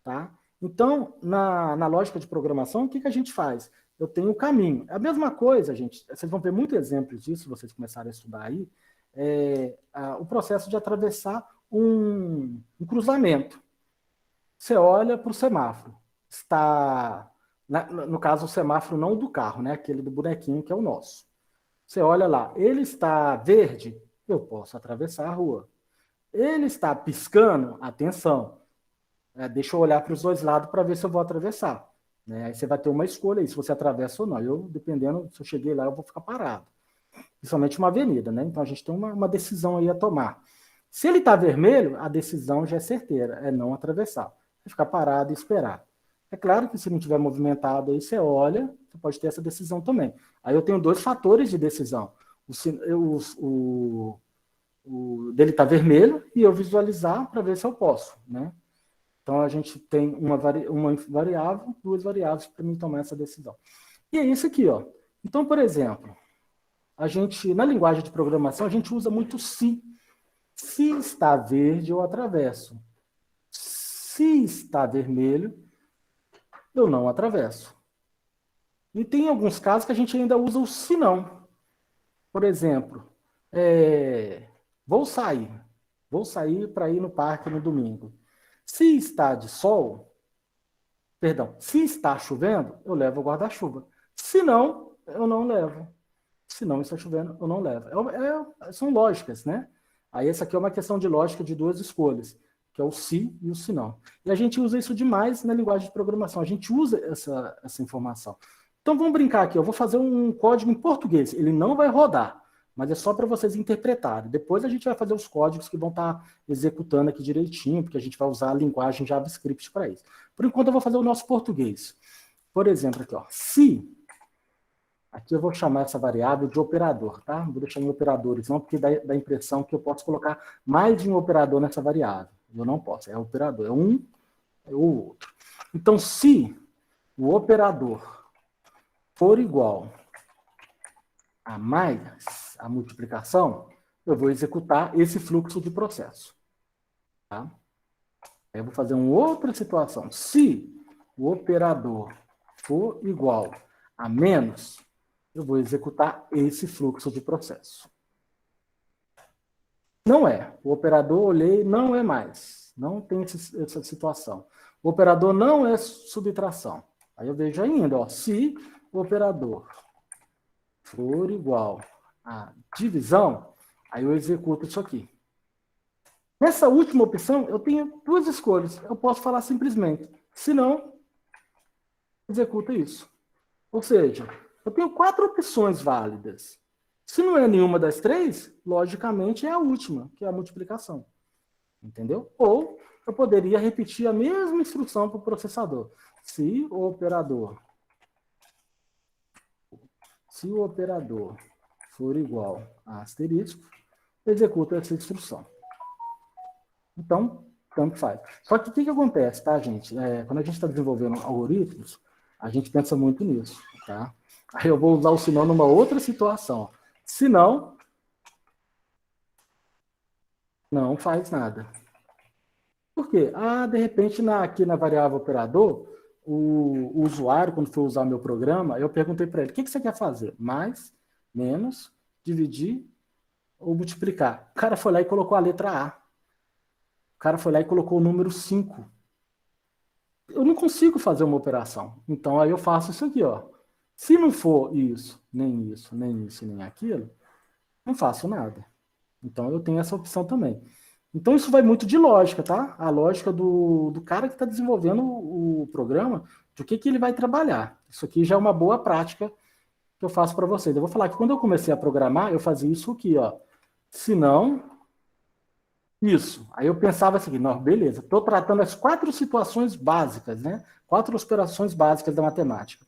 Tá? Então, na lógica de programação, o que a gente faz? Eu tenho o caminho. É a mesma coisa, gente. Vocês vão ver muitos exemplos disso, se vocês começarem a estudar aí. O processo de atravessar um cruzamento. Você olha para o semáforo. Está, no caso, o semáforo não do carro, né? Aquele do bonequinho que é o nosso. Você olha lá, ele está verde, eu posso atravessar a rua. Ele está piscando, atenção. Deixa eu olhar para os dois lados para ver se eu vou atravessar. Né? Aí você vai ter uma escolha aí, se você atravessa ou não. Eu, dependendo, se eu cheguei lá, eu vou ficar parado. Principalmente uma avenida, né? Então a gente tem uma decisão aí a tomar. Se ele está vermelho, a decisão já é certeira, é não atravessar. e ficar parado e esperar. É claro que se não tiver movimentado, aí você olha, você pode ter essa decisão também. Aí eu tenho 2 fatores de decisão. O dele está vermelho e eu visualizar para ver se eu posso, né? Então a gente tem uma variável, 2 variáveis para mim tomar essa decisão. E é isso aqui, ó. Então, por exemplo, na linguagem de programação, a gente usa muito se. Se está verde, eu atravesso. Se está vermelho, eu não atravesso. E tem alguns casos que a gente ainda usa o se não. Por exemplo, vou sair para ir no parque no domingo. Se está de sol, se está chovendo, eu levo o guarda-chuva. Se não, eu não levo. Se não está chovendo, eu não levo. São lógicas, né? Aí essa aqui é uma questão de lógica de 2 escolhas, que é o se e o se não. E a gente usa isso demais na linguagem de programação. A gente usa essa informação. Então vamos brincar aqui. Eu vou fazer um código em português. Ele não vai rodar, mas é só para vocês interpretarem. Depois a gente vai fazer os códigos que vão estar executando aqui direitinho, porque a gente vai usar a linguagem JavaScript para isso. Por enquanto eu vou fazer o nosso português. Por exemplo, aqui, ó, se... Aqui eu vou chamar essa variável de operador, tá? Não vou deixar em operadores, não, porque dá a impressão que eu posso colocar mais de um operador nessa variável. Eu não posso, é operador, é um, é o outro. Então, se o operador for igual a mais a multiplicação, eu vou executar esse fluxo de processo. Tá? Aí eu vou fazer uma outra situação. Se o operador for igual a menos, eu vou executar esse fluxo de processo. Não é. O operador, olhei, não é mais. Não tem essa situação. O operador não é subtração. Aí eu vejo ainda, ó, se o operador for igual a divisão, aí eu executo isso aqui. Nessa última opção, eu tenho 2 escolhas. Eu posso falar simplesmente, se não, executa isso. Ou seja, eu tenho 4 opções válidas. Se não é nenhuma das 3, logicamente é a última, que é a multiplicação. Entendeu? Ou eu poderia repetir a mesma instrução para o processador. Se o operador for igual a asterisco, executa essa instrução. Então, tanto faz. Só que o que acontece, tá, gente? Quando a gente está desenvolvendo algoritmos, a gente pensa muito nisso, tá? Aí eu vou usar o senão numa outra situação. Se não, não faz nada. Por quê? De repente, aqui na variável operador, o usuário, quando for usar o meu programa, eu perguntei para ele, o que você quer fazer? Mais, menos, dividir ou multiplicar? O cara foi lá e colocou a letra A. O cara foi lá e colocou o número 5. Eu não consigo fazer uma operação. Então, aí eu faço isso aqui, ó. Se não for isso, nem isso, nem isso, nem aquilo, não faço nada. Então, eu tenho essa opção também. Então, isso vai muito de lógica, tá? A lógica do cara que está desenvolvendo o programa, do que ele vai trabalhar. Isso aqui já é uma boa prática que eu faço para vocês. Eu vou falar que quando eu comecei a programar, eu fazia isso aqui, ó. Se não, isso. Aí eu pensava assim, não, beleza, estou tratando as 4 situações básicas, né? 4 operações básicas da matemática.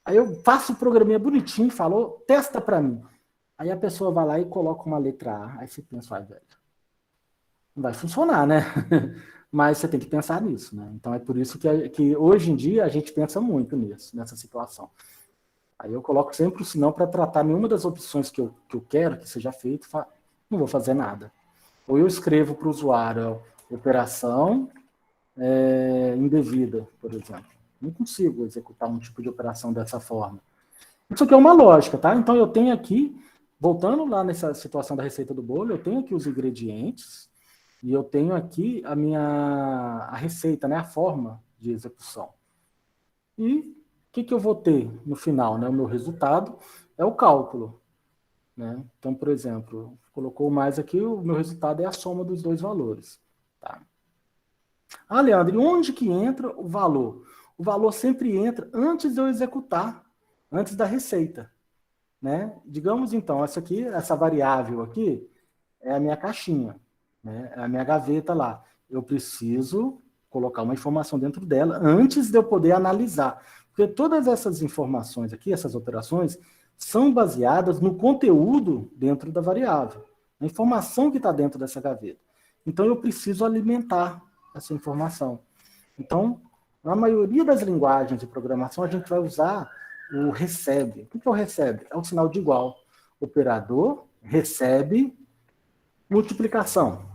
Aí eu faço o programinha bonitinho e falo, testa para mim. Aí a pessoa vai lá e coloca uma letra A. Aí você pensa, velho, não vai funcionar, né? Mas você tem que pensar nisso, né? Então é por isso que hoje em dia a gente pensa muito nisso, nessa situação. Aí eu coloco sempre o senão para tratar nenhuma das opções que eu quero que seja feito, não vou fazer nada. Ou eu escrevo para o usuário operação indevida, por exemplo. Não consigo executar um tipo de operação dessa forma. Isso aqui é uma lógica, tá? Então eu tenho aqui, voltando lá nessa situação da receita do bolo, eu tenho aqui os ingredientes e eu tenho aqui a receita, né? A forma de execução. E o que eu vou ter no final, né? O meu resultado é o cálculo. Né? Então, por exemplo, colocou mais aqui, o meu resultado é a soma dos 2 valores. Tá? Leandro, e onde que entra o valor? O valor sempre entra antes de eu executar, antes da receita. Né? Digamos, então, essa variável aqui é a minha caixinha, né? É a minha gaveta lá. Eu preciso colocar uma informação dentro dela antes de eu poder analisar. Porque todas essas informações aqui, essas operações, são baseadas no conteúdo dentro da variável, a informação que está dentro dessa gaveta. Então, eu preciso alimentar essa informação. Então, na maioria das linguagens de programação, a gente vai usar o recebe. O que é o recebe? É o sinal de igual. O operador recebe multiplicação.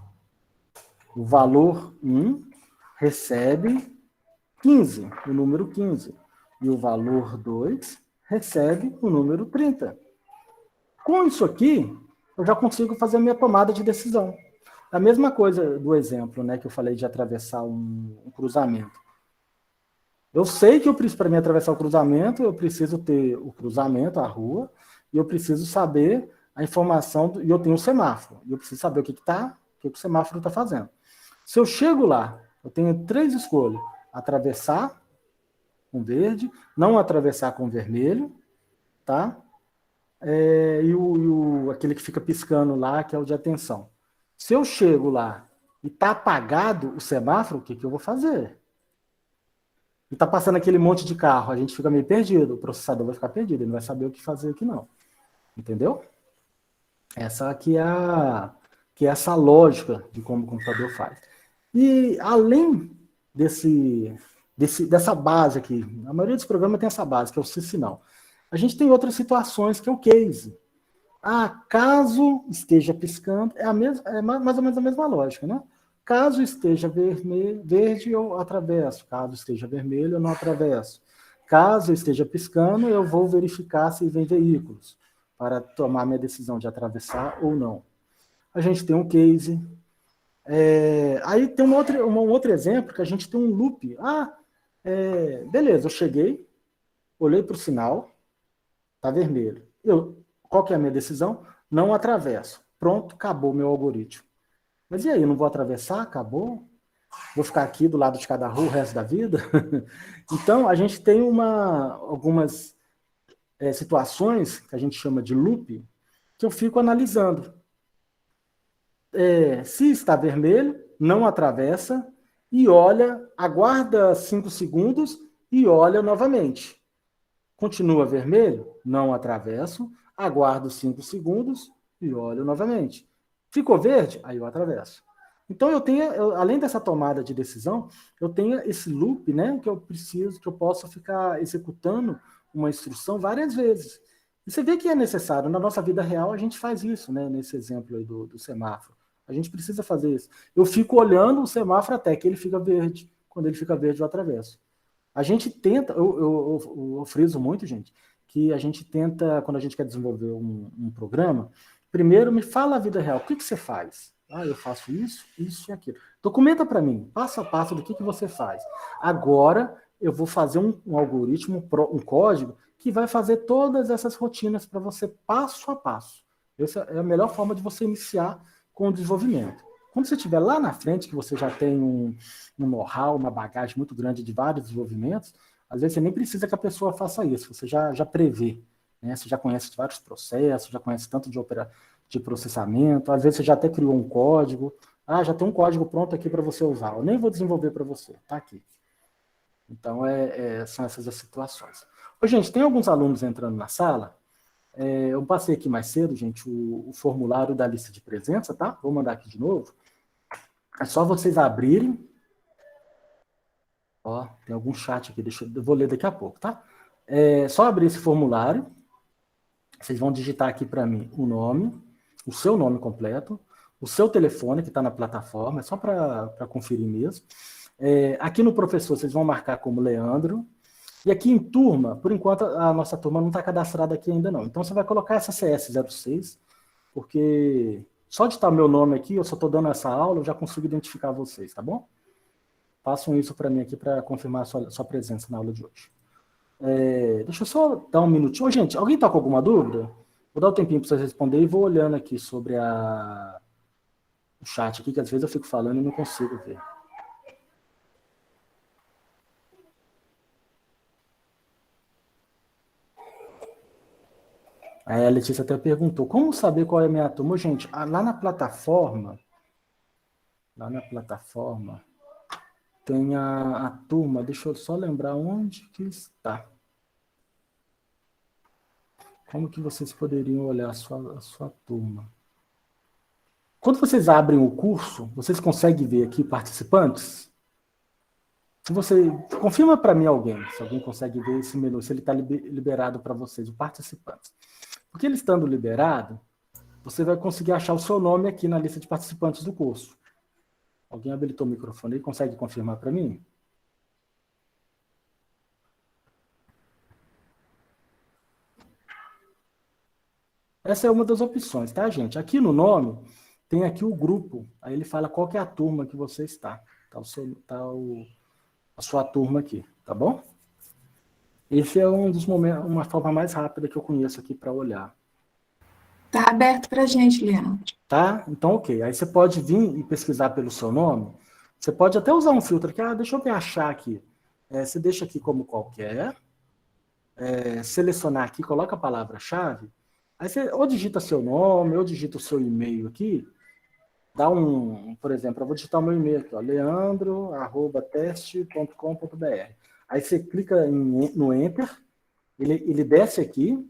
O valor 1 recebe 15, o número 15. E o valor 2 recebe o número 30. Com isso aqui, eu já consigo fazer a minha tomada de decisão. A mesma coisa do exemplo, né, que eu falei de atravessar um cruzamento. Eu sei que para mim atravessar o cruzamento, eu preciso ter o cruzamento, a rua, e eu preciso saber a informação, e eu tenho um semáforo, e eu preciso saber o que o semáforo está fazendo. Se eu chego lá, eu tenho 3 escolhas: atravessar com verde, não atravessar com vermelho, tá? Aquele que fica piscando lá, que é o de atenção. Se eu chego lá e está apagado o semáforo, o que eu vou fazer? E está passando aquele monte de carro, a gente fica meio perdido, o processador vai ficar perdido, ele não vai saber o que fazer aqui não. Entendeu? Essa aqui é essa lógica de como o computador faz. E além dessa base aqui, a maioria dos programas tem essa base, que é o sinal. A gente tem outras situações, que é o case. Caso esteja piscando, é mais ou menos a mesma lógica, né? Caso esteja verde, eu atravesso. Caso esteja vermelho, eu não atravesso. Caso esteja piscando, eu vou verificar se vem veículos para tomar minha decisão de atravessar ou não. A gente tem um case. Aí tem um outro exemplo, que a gente tem um loop. Beleza, eu cheguei, olhei para o sinal, está vermelho. Qual que é a minha decisão? Não atravesso. Pronto, acabou o meu algoritmo. Mas e aí, eu não vou atravessar? Acabou? Vou ficar aqui do lado de cada rua o resto da vida? Então, a gente tem algumas situações que a gente chama de loop, que eu fico analisando. Se está vermelho, não atravessa, e olha, aguarda 5 segundos e olha novamente. Continua vermelho? Não atravesso, aguardo 5 segundos e olho novamente. Ficou verde? Aí eu atravesso. Então, além dessa tomada de decisão, eu tenho esse loop, né, que eu posso ficar executando uma instrução várias vezes. E você vê que é necessário. Na nossa vida real, a gente faz isso, né, nesse exemplo aí do semáforo. A gente precisa fazer isso. Eu fico olhando o semáforo até que ele fica verde. Quando ele fica verde, eu atravesso. A gente tenta, eu friso muito, gente, que a gente tenta, quando a gente quer desenvolver um programa, primeiro me fala a vida real. O que você faz? Eu faço isso, isso e aquilo. Documenta para mim, passo a passo do que você faz. Agora, eu vou fazer um algoritmo, um código, que vai fazer todas essas rotinas para você, passo a passo. Essa é a melhor forma de você iniciar com o desenvolvimento. Quando você estiver lá na frente, que você já tem um know-how, uma bagagem muito grande de vários desenvolvimentos, às vezes você nem precisa que a pessoa faça isso, você já prevê. Né? Você já conhece vários processos, já conhece tanto de processamento, às vezes você já até criou um código. Já tem um código pronto aqui para você usar. Eu nem vou desenvolver para você, tá aqui. Então, são essas as situações. Gente, tem alguns alunos entrando na sala. Eu passei aqui mais cedo, gente, o formulário da lista de presença, tá? Vou mandar aqui de novo. É só vocês abrirem. Tem algum chat aqui, eu vou ler daqui a pouco, tá? Só abrir esse formulário. Vocês vão digitar aqui para mim o nome, o seu nome completo, o seu telefone que está na plataforma, é só para conferir mesmo. Aqui no professor, vocês vão marcar como Leandro. E aqui em turma, por enquanto, a nossa turma não está cadastrada aqui ainda não. Então, você vai colocar essa CS06, porque só de estar o meu nome aqui, eu só estou dando essa aula, eu já consigo identificar vocês, tá bom? Façam isso para mim aqui para confirmar a sua presença na aula de hoje. Deixa eu só dar um minutinho. Gente, alguém está com alguma dúvida? Vou dar um tempinho para vocês responderem e vou olhando aqui sobre o chat aqui, que às vezes eu fico falando e não consigo ver. Aí a Letícia até perguntou, como saber qual é a minha turma? Gente, lá na plataforma, tem a turma, deixa eu só lembrar onde que está. Como que vocês poderiam olhar a sua turma? Quando vocês abrem o curso, vocês conseguem ver aqui participantes? Se você confirma para mim se alguém consegue ver esse menu, se ele está liberado para vocês, o participantes. Porque ele estando liberado, você vai conseguir achar o seu nome aqui na lista de participantes do curso. Alguém habilitou o microfone e consegue confirmar para mim? Essa é uma das opções, tá, gente? Aqui no nome, tem aqui o grupo. Aí ele fala qual que é a turma que você está. A sua turma aqui, tá bom? Esse é um dos momentos, uma forma mais rápida que eu conheço aqui para olhar. Tá aberto para a gente, Leandro. Tá? Então, ok. Aí você pode vir e pesquisar pelo seu nome. Você pode até usar um filtro aqui. Deixa eu me achar aqui. Você deixa aqui como qualquer. Selecionar aqui, coloca a palavra-chave. Aí você ou digita seu nome, ou digita o seu e-mail aqui. Dá por exemplo, eu vou digitar o meu e-mail aqui, ó, leandro@teste.com.br. Aí você clica no Enter, ele desce aqui,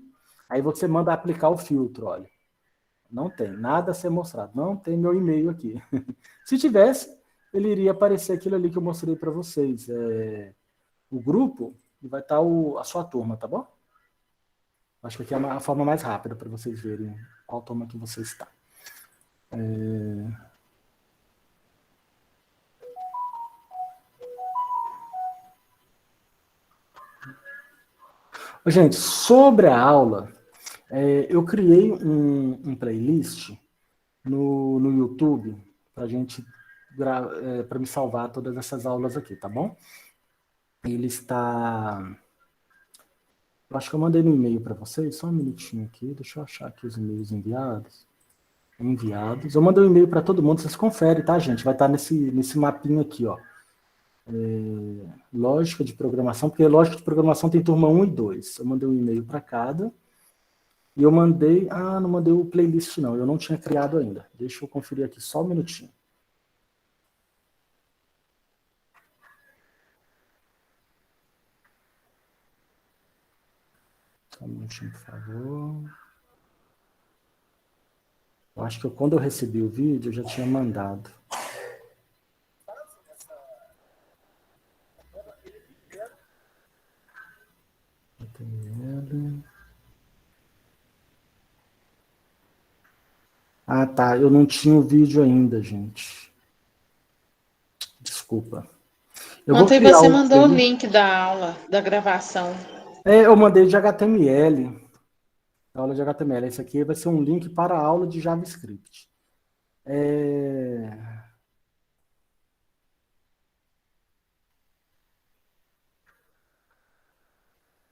aí você manda aplicar o filtro, olha. Não tem nada a ser mostrado, não tem meu e-mail aqui. Se tivesse, ele iria aparecer aquilo ali que eu mostrei para vocês. O grupo, e vai estar a sua turma, tá bom? Acho que aqui é a forma mais rápida para vocês verem qual turma que você está. Gente, sobre a aula, eu criei um playlist no YouTube para me salvar todas essas aulas aqui, tá bom? Ele está... Eu acho que eu mandei no e-mail para vocês, só um minutinho aqui, deixa eu achar aqui os e-mails enviados. Eu mandei um e-mail para todo mundo, vocês conferem, tá, gente? Vai estar nesse mapinha aqui, ó. Lógica de programação, porque lógica de programação tem turma 1 e 2. Eu mandei um e-mail para cada. E eu mandei... não mandei o playlist, não. Eu não tinha criado ainda. Deixa eu conferir aqui só um minutinho. Só um minutinho, por favor. Eu acho que quando eu recebi o vídeo, eu já tinha mandado. Tá. Eu não tinha o vídeo ainda, gente. Desculpa. Ontem você mandou o link da aula, da gravação. Eu mandei de HTML. A aula de HTML. Esse aqui vai ser um link para a aula de JavaScript.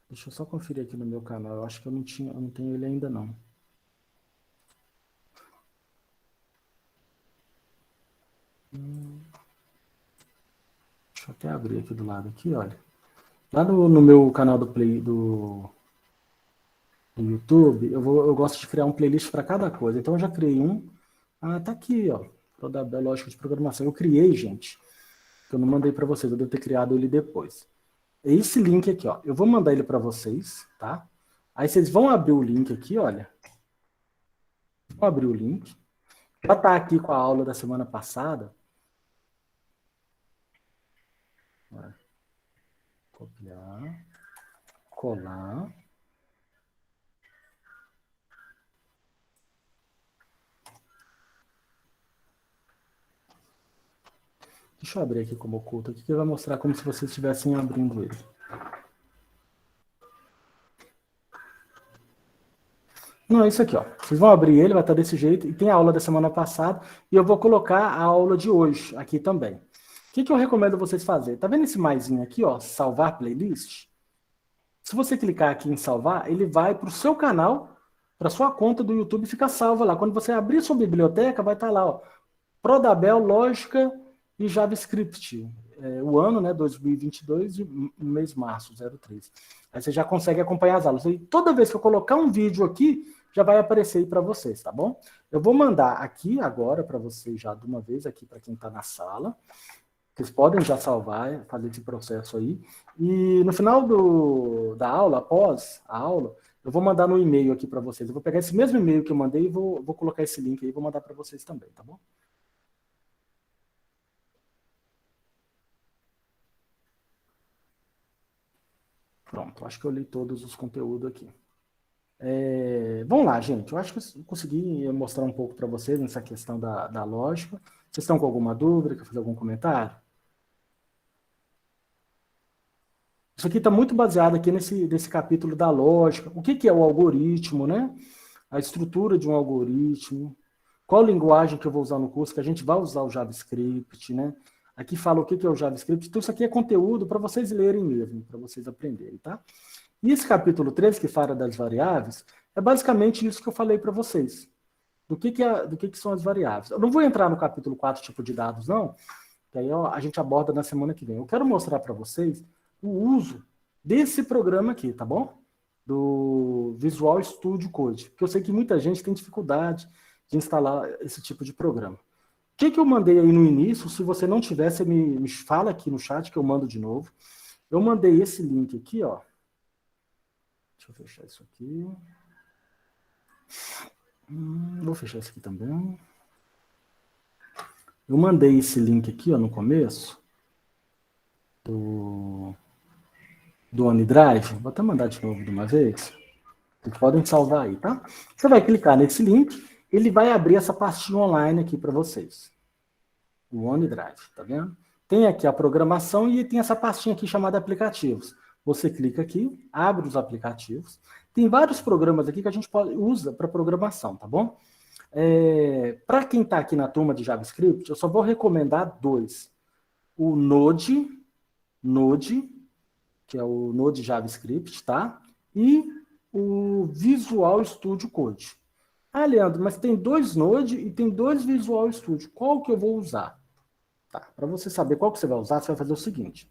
Deixa eu só conferir aqui no meu canal. Eu acho que eu não tenho ele ainda, não. Deixa eu até abrir aqui do lado, aqui, olha. Lá no meu canal do YouTube, eu gosto de criar um playlist para cada coisa. Então, eu já criei um. Tá aqui, ó. Da lógica de programação. Eu criei, gente. Eu não mandei para vocês, eu devo ter criado ele depois. É esse link aqui, ó. Eu vou mandar ele para vocês, tá? Aí vocês vão abrir o link aqui, olha. Vou abrir o link. Já tá aqui com a aula da semana passada. Copiar. Colar. Deixa eu abrir aqui como oculto, aqui que vai mostrar como se vocês estivessem abrindo ele. Não, é isso aqui, ó. Vocês vão abrir ele, vai estar desse jeito, e tem a aula da semana passada, e eu vou colocar a aula de hoje aqui também. O que eu recomendo vocês fazerem? Tá vendo esse maisinho aqui, ó? Salvar playlist? Se você clicar aqui em salvar, ele vai para o seu canal, para sua conta do YouTube, e fica salva lá. Quando você abrir sua biblioteca, vai estar lá, ó. Prodabel, Lógica e JavaScript. O ano, né, 2022, e o mês março, 03. Aí você já consegue acompanhar as aulas. E toda vez que eu colocar um vídeo aqui, já vai aparecer aí para vocês, tá bom? Eu vou mandar aqui agora para vocês já de uma vez, aqui para quem está na sala. Vocês podem já salvar, fazer esse processo aí. E no final da aula, após a aula, eu vou mandar no e-mail aqui para vocês. Eu vou pegar esse mesmo e-mail que eu mandei e vou colocar esse link aí e vou mandar para vocês também, tá bom? Pronto, acho que eu li todos os conteúdos aqui. Vamos lá, gente. Eu acho que eu consegui mostrar um pouco para vocês nessa questão da lógica. Vocês estão com alguma dúvida? Quer fazer algum comentário? Isso aqui está muito baseado aqui nesse capítulo da lógica. O que é o algoritmo, né? A estrutura de um algoritmo. Qual linguagem que eu vou usar no curso? Que a gente vai usar o JavaScript, né? Aqui fala o que é o JavaScript. Então, isso aqui é conteúdo para vocês lerem mesmo, para vocês aprenderem, tá? E esse capítulo 3, que fala das variáveis, é basicamente isso que eu falei para vocês. Do que são as variáveis. Eu não vou entrar no capítulo 4, tipo de dados, não, que aí a gente aborda na semana que vem. Eu quero mostrar para vocês o uso desse programa aqui, tá bom? Do Visual Studio Code. Porque eu sei que muita gente tem dificuldade de instalar esse tipo de programa. O que eu mandei aí no início? Se você não tiver, você me fala aqui no chat que eu mando de novo. Eu mandei esse link aqui, ó. Deixa eu fechar isso aqui. Vou fechar isso aqui também. Eu mandei esse link aqui, ó, no começo do OneDrive. Vou até mandar de novo de uma vez. Vocês podem salvar aí, tá? Você vai clicar nesse link, ele vai abrir essa pastinha online aqui para vocês. O OneDrive, tá vendo? Tem aqui a programação e tem essa pastinha aqui chamada aplicativos. Você clica aqui, abre os aplicativos. Tem vários programas aqui que a gente usa para programação, tá bom? Para quem está aqui na turma de JavaScript, eu só vou recomendar 2. O Node, que é o Node JavaScript, tá? E o Visual Studio Code. Ah, Leandro, mas tem 2 Node e tem 2 Visual Studio. Qual que eu vou usar? Tá, para você saber qual que você vai usar, você vai fazer o seguinte.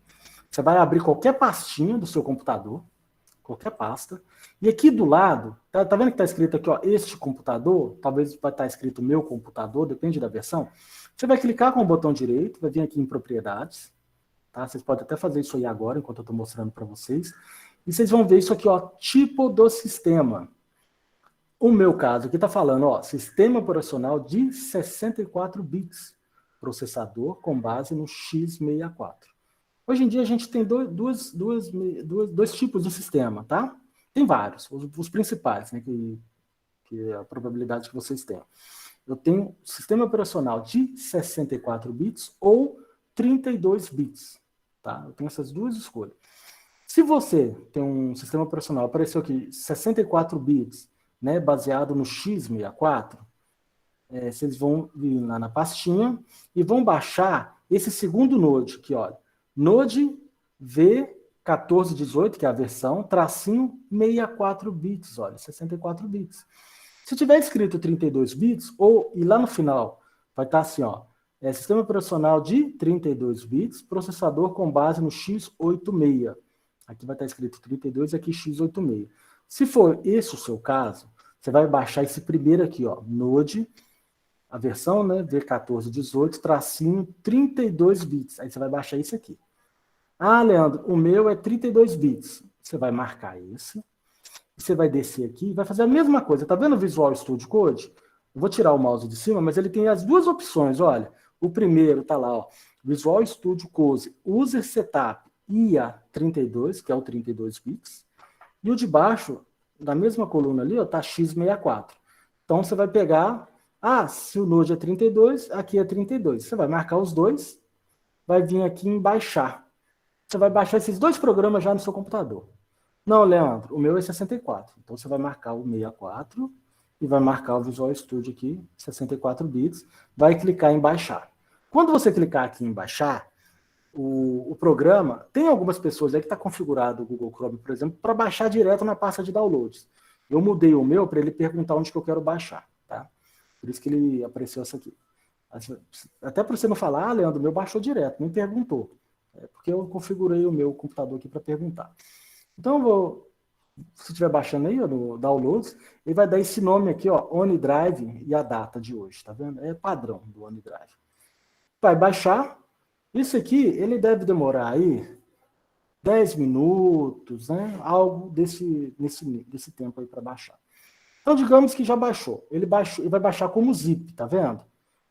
Você vai abrir qualquer pastinha do seu computador, qualquer pasta, e aqui do lado, tá vendo que está escrito aqui, ó, este computador, talvez vai estar escrito meu computador, depende da versão. Você vai clicar com o botão direito, vai vir aqui em propriedades, tá? Vocês podem até fazer isso aí agora, enquanto eu estou mostrando para vocês. E vocês vão ver isso aqui, ó, tipo do sistema. O meu caso aqui está falando, ó, sistema operacional de 64 bits, processador com base no x64. Hoje em dia a gente tem dois tipos de sistema, tá? Tem vários, os principais, né, que é a probabilidade que vocês têm. Eu tenho sistema operacional de 64 bits ou 32 bits, tá? Eu tenho essas duas escolhas. Se você tem um sistema operacional, apareceu aqui 64 bits, né, baseado no x64, vocês vão vir lá na pastinha e vão baixar esse segundo Node aqui, ó. Node V1418, que é a versão, tracinho 64 bits, olha, 64 bits. Se tiver escrito 32 bits, e lá no final vai estar assim, ó, sistema operacional de 32 bits, processador com base no x86. Aqui vai estar escrito 32 e aqui x86. Se for esse o seu caso, você vai baixar esse primeiro aqui, ó, Node, a versão, né, V1418, tracinho 32 bits. Aí você vai baixar esse aqui. Ah, Leandro, o meu é 32 bits. Você vai marcar esse. Você vai descer aqui e vai fazer a mesma coisa. Tá vendo o Visual Studio Code? Eu vou tirar o mouse de cima, mas ele tem as duas opções, olha. O primeiro tá lá, ó, Visual Studio Code User Setup IA32, que é o 32 bits. E o de baixo, na mesma coluna ali, ó, tá x64. Então você vai pegar, se o Node é 32, aqui é 32. Você vai marcar os dois, vai vir aqui em baixar. Você vai baixar esses dois programas já no seu computador. Não, Leandro, o meu é 64. Então você vai marcar o 64 e vai marcar o Visual Studio aqui, 64 bits, vai clicar em baixar. Quando você clicar aqui em baixar, o programa, tem algumas pessoas aí que está configurado o Google Chrome, por exemplo, para baixar direto na pasta de downloads. Eu mudei o meu para ele perguntar onde que eu quero baixar, tá? Por isso que ele apareceu essa aqui. Até para você não falar, Leandro, o meu baixou direto, nem perguntou. Porque eu configurei o meu computador aqui para perguntar. Então, se estiver baixando aí, ó, no Downloads, ele vai dar esse nome aqui, ó, OneDrive e a data de hoje, tá vendo? É padrão do OneDrive. Vai baixar, Isso aqui, ele deve demorar aí 10 minutos, né? Algo desse tempo aí para baixar. Então, digamos que já baixou. Ele vai baixar como zip, tá vendo?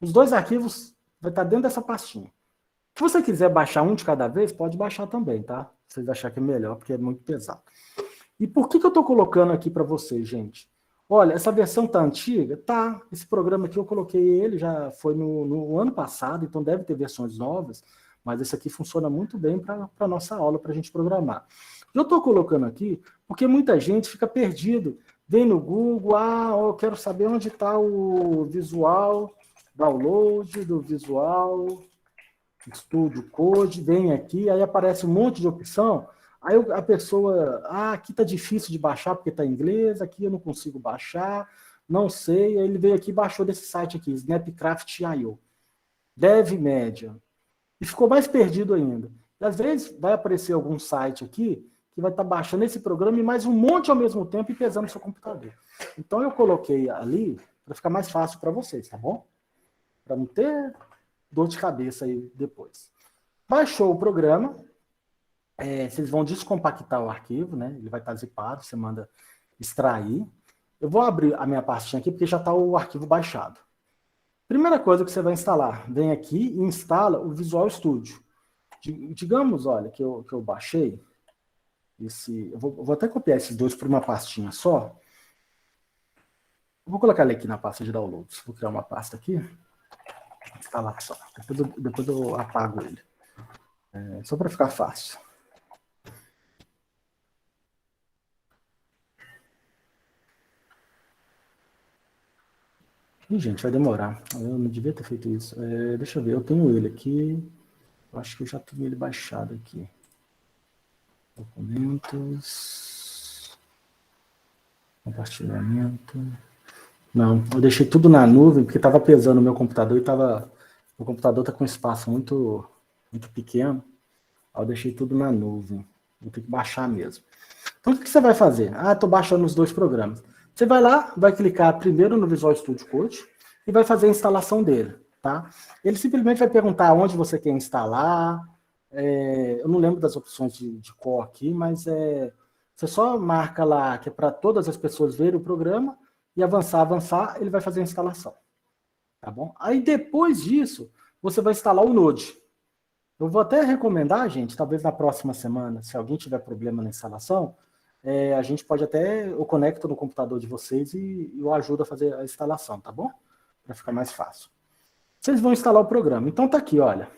Os dois arquivos vai estar dentro dessa pastinha. Se você quiser baixar um de cada vez, pode baixar também, tá? Se vocês acharem que é melhor, porque é muito pesado. E por que eu estou colocando aqui para vocês, gente? Olha, essa versão tá antiga? Tá. Esse programa aqui eu coloquei ele, já foi no ano passado, então deve ter versões novas, mas esse aqui funciona muito bem para a nossa aula, para a gente programar. Eu estou colocando aqui porque muita gente fica perdido. Vem no Google, eu quero saber onde está o Visual, download do Visual Studio Code, vem aqui, aí aparece um monte de opção, aí a pessoa, aqui está difícil de baixar porque está em inglês, aqui eu não consigo baixar, não sei, aí ele veio aqui e baixou desse site aqui, Snapcraft.io, Dev Media, e ficou mais perdido ainda. E às vezes vai aparecer algum site aqui que vai estar baixando esse programa e mais um monte ao mesmo tempo e pesando no seu computador. Então eu coloquei ali para ficar mais fácil para vocês, tá bom? Para não ter dor de cabeça aí depois. Baixou o programa, vocês vão descompactar o arquivo, né? Ele vai estar zipado, você manda extrair. Eu vou abrir a minha pastinha aqui porque já está o arquivo baixado. Primeira coisa que você vai instalar, vem aqui e instala o Visual Studio. Digamos, olha, que eu baixei, eu vou até copiar esses dois para uma pastinha só. Eu vou colocar ele aqui na pasta de downloads. Vou criar uma pasta aqui. Instalação. Depois eu apago ele. Só para ficar fácil. Ih, gente, vai demorar. Eu não devia ter feito isso. Deixa eu ver, eu tenho ele aqui. Eu acho que eu já tenho ele baixado aqui. Documentos. Compartilhamento. Não, eu deixei tudo na nuvem, porque estava pesando o meu computador e o computador está com espaço muito, muito pequeno. Aí eu deixei tudo na nuvem. Vou ter que baixar mesmo. Então, o que você vai fazer? Estou baixando os dois programas. Você vai lá, vai clicar primeiro no Visual Studio Code e vai fazer a instalação dele, tá? Ele simplesmente vai perguntar onde você quer instalar. Eu não lembro das opções de cor aqui, mas você só marca lá que é para todas as pessoas verem o programa e avançar, ele vai fazer a instalação. Tá bom? Aí depois disso, você vai instalar o Node. Eu vou até recomendar, gente, talvez na próxima semana, se alguém tiver problema na instalação, a gente pode até, eu conecto no computador de vocês e eu ajudo a fazer a instalação, tá bom? Para ficar mais fácil. Vocês vão instalar o programa. Então tá aqui, olha.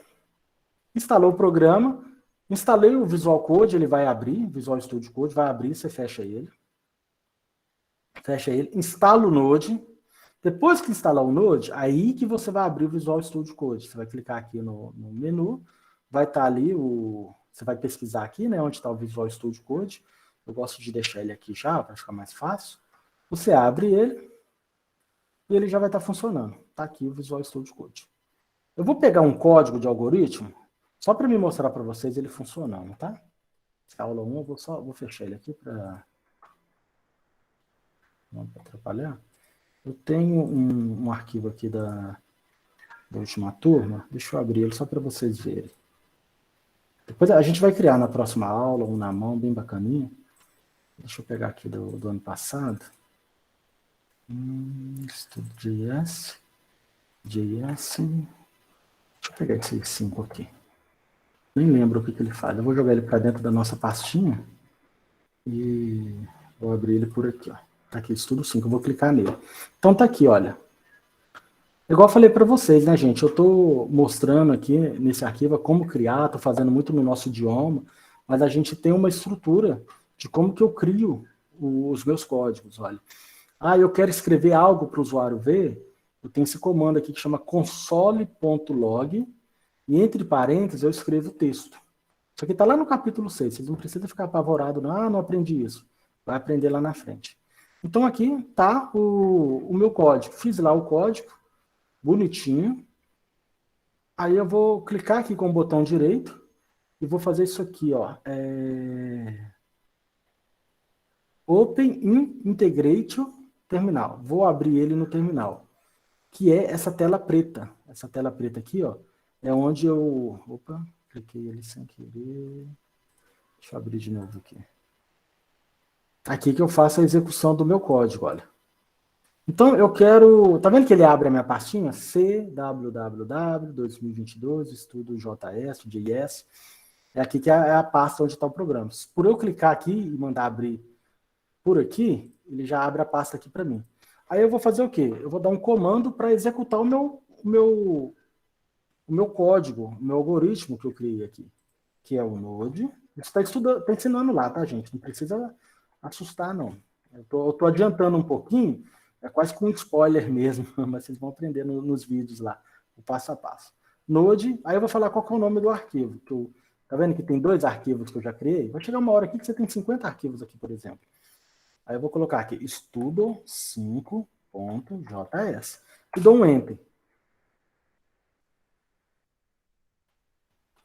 Instalou o programa, instalei o Visual Code, ele vai abrir, Visual Studio Code, vai abrir, você fecha ele. Fecha ele, instala o Node. Depois que instalar o Node, aí que você vai abrir o Visual Studio Code. Você vai clicar aqui no menu, vai estar ali, você vai pesquisar aqui, né, onde está o Visual Studio Code. Eu gosto de deixar ele aqui já, para ficar mais fácil. Você abre ele e ele já vai estar funcionando. Está aqui o Visual Studio Code. Eu vou pegar um código de algoritmo, só para me mostrar para vocês ele funcionando, tá? Essa aula 1, eu vou fechar ele aqui para não atrapalhar. Eu tenho um arquivo aqui da última turma, deixa eu abrir ele só para vocês verem. Depois a gente vai criar na próxima aula, um na mão, bem bacaninha. Deixa eu pegar aqui do ano passado. Studio.js. Deixa eu pegar esse 5 aqui. Nem lembro o que ele faz. Eu vou jogar ele para dentro da nossa pastinha. E vou abrir ele por aqui, ó. Tá aqui, Estudo 5, eu vou clicar nele. Então tá aqui, olha. Igual eu falei para vocês, né, gente? Eu tô mostrando aqui nesse arquivo como criar, tô fazendo muito no nosso idioma, mas a gente tem uma estrutura de como que eu crio os meus códigos, olha. Eu quero escrever algo para o usuário ver, eu tenho esse comando aqui que chama console.log, e entre parênteses eu escrevo o texto. Isso aqui está lá no capítulo 6, vocês não precisam ficar apavorados, não aprendi isso. Vai aprender lá na frente. Então aqui está o meu código. Fiz lá o código, bonitinho. Aí eu vou clicar aqui com o botão direito e vou fazer isso aqui, ó. Open in Integration Terminal. Vou abrir ele no terminal, que é essa tela preta. Essa tela preta aqui, ó, é onde eu... Opa, cliquei ali sem querer. Deixa eu abrir de novo aqui. Aqui que eu faço a execução do meu código, olha. Então, eu quero... Tá vendo que ele abre a minha pastinha? CWWW 2022, estudo JS, JS. É aqui que é a pasta onde está o programa. Por eu clicar aqui e mandar abrir por aqui, ele já abre a pasta aqui para mim. Aí eu vou fazer o quê? Eu vou dar um comando para executar o meu código, o meu algoritmo que eu criei aqui, que é o Node. Isso está ensinando lá, tá, gente? Não precisa assustar, não. Eu tô adiantando um pouquinho, é quase com um spoiler mesmo, mas vocês vão aprender nos vídeos lá, o passo a passo. Node, aí eu vou falar qual que é o nome do arquivo. Tá vendo que tem 2 arquivos que eu já criei? Vai chegar uma hora aqui que você tem 50 arquivos aqui, por exemplo. Aí eu vou colocar aqui, estudo5.js. E dou um Enter.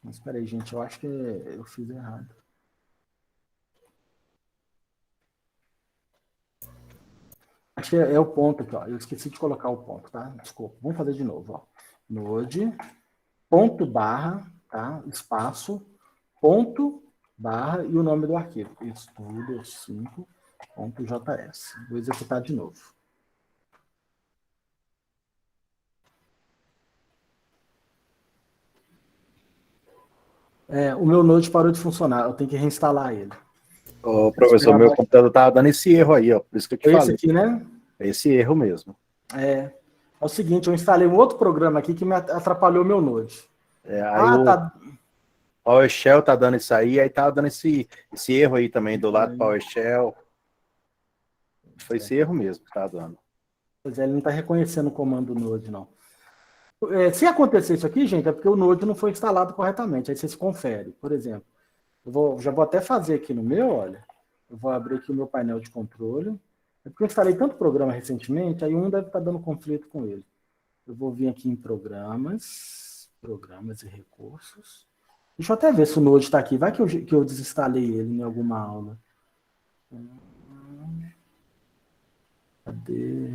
Mas espera aí, gente, eu acho que eu fiz errado. Acho que é o ponto aqui, ó. Eu esqueci de colocar o ponto, tá? Desculpa. Vamos fazer de novo, ó. Node, ponto barra, tá? Espaço, ponto barra e o nome do arquivo. Estudo5.js. Vou executar de novo. O meu Node parou de funcionar. Eu tenho que reinstalar ele. Ô, professor, meu computador estava dando esse erro aí, ó. Por isso que eu te falei. Esse aqui, né? É esse erro mesmo. É o seguinte, eu instalei um outro programa aqui que me atrapalhou meu Node. Aí tá. O PowerShell tá dando isso aí tá dando esse erro aí também do lado do PowerShell. Foi esse erro mesmo que tá dando. Pois é, ele não está reconhecendo o comando Node, não. Se acontecer isso aqui, gente, é porque o Node não foi instalado corretamente. Aí vocês conferem. Por exemplo, já vou até fazer aqui no meu, olha. Eu vou abrir aqui o meu painel de controle. É porque eu instalei tanto programa recentemente, aí um deve estar dando conflito com ele. Eu vou vir aqui em programas e recursos. Deixa eu até ver se o Node está aqui. Vai que eu desinstalei ele em alguma aula. Cadê?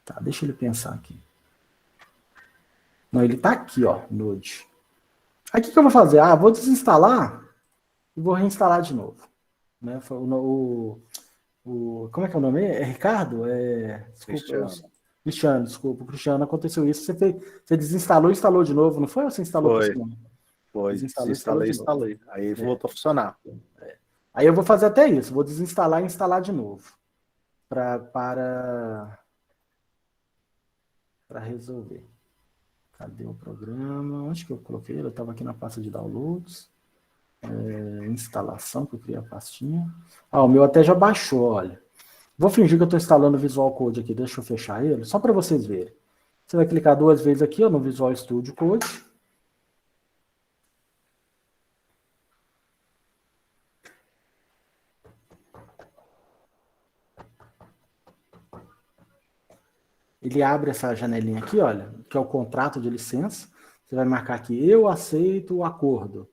Tá, deixa ele pensar aqui. Não, ele está aqui, ó, Node. Aí o que eu vou fazer? Vou desinstalar e vou reinstalar de novo. Né? Como é que é o nome? É Ricardo? Cristiano, desculpa. Cristiano, aconteceu isso. Você desinstalou e instalou de novo, não foi? Ou você instalou por cima? Foi. Instalei. Aí voltou a funcionar. Aí eu vou fazer até isso. Vou desinstalar e instalar de novo. Para resolver. Cadê o programa? Onde que eu coloquei? Eu estava aqui na pasta de downloads. Instalação, que eu criei a pastinha. O meu até já baixou, olha. Vou fingir que eu estou instalando o Visual Code aqui. Deixa eu fechar ele, só para vocês verem. Você vai clicar 2 vezes aqui, ó, no Visual Studio Code. Ele abre essa janelinha aqui, olha, que é o contrato de licença. Você vai marcar aqui, eu aceito o acordo.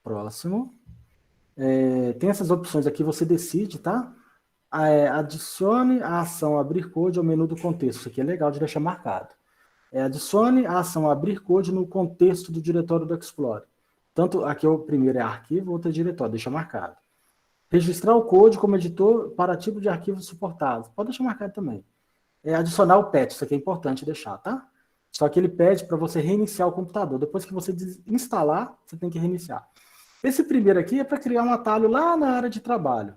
Próximo. Tem essas opções aqui, você decide, tá? Adicione a ação abrir code ao menu do contexto. Isso aqui é legal de deixar marcado. Adicione a ação abrir code no contexto do diretório do Explorer. Tanto aqui o primeiro é arquivo, o outro é diretório, deixa marcado. Registrar o code como editor para tipo de arquivo suportado. Pode deixar marcado também. Adicionar o patch, isso aqui é importante deixar, tá? Só que ele pede para você reiniciar o computador. Depois que você instalar, você tem que reiniciar. Esse primeiro aqui é para criar um atalho lá na área de trabalho.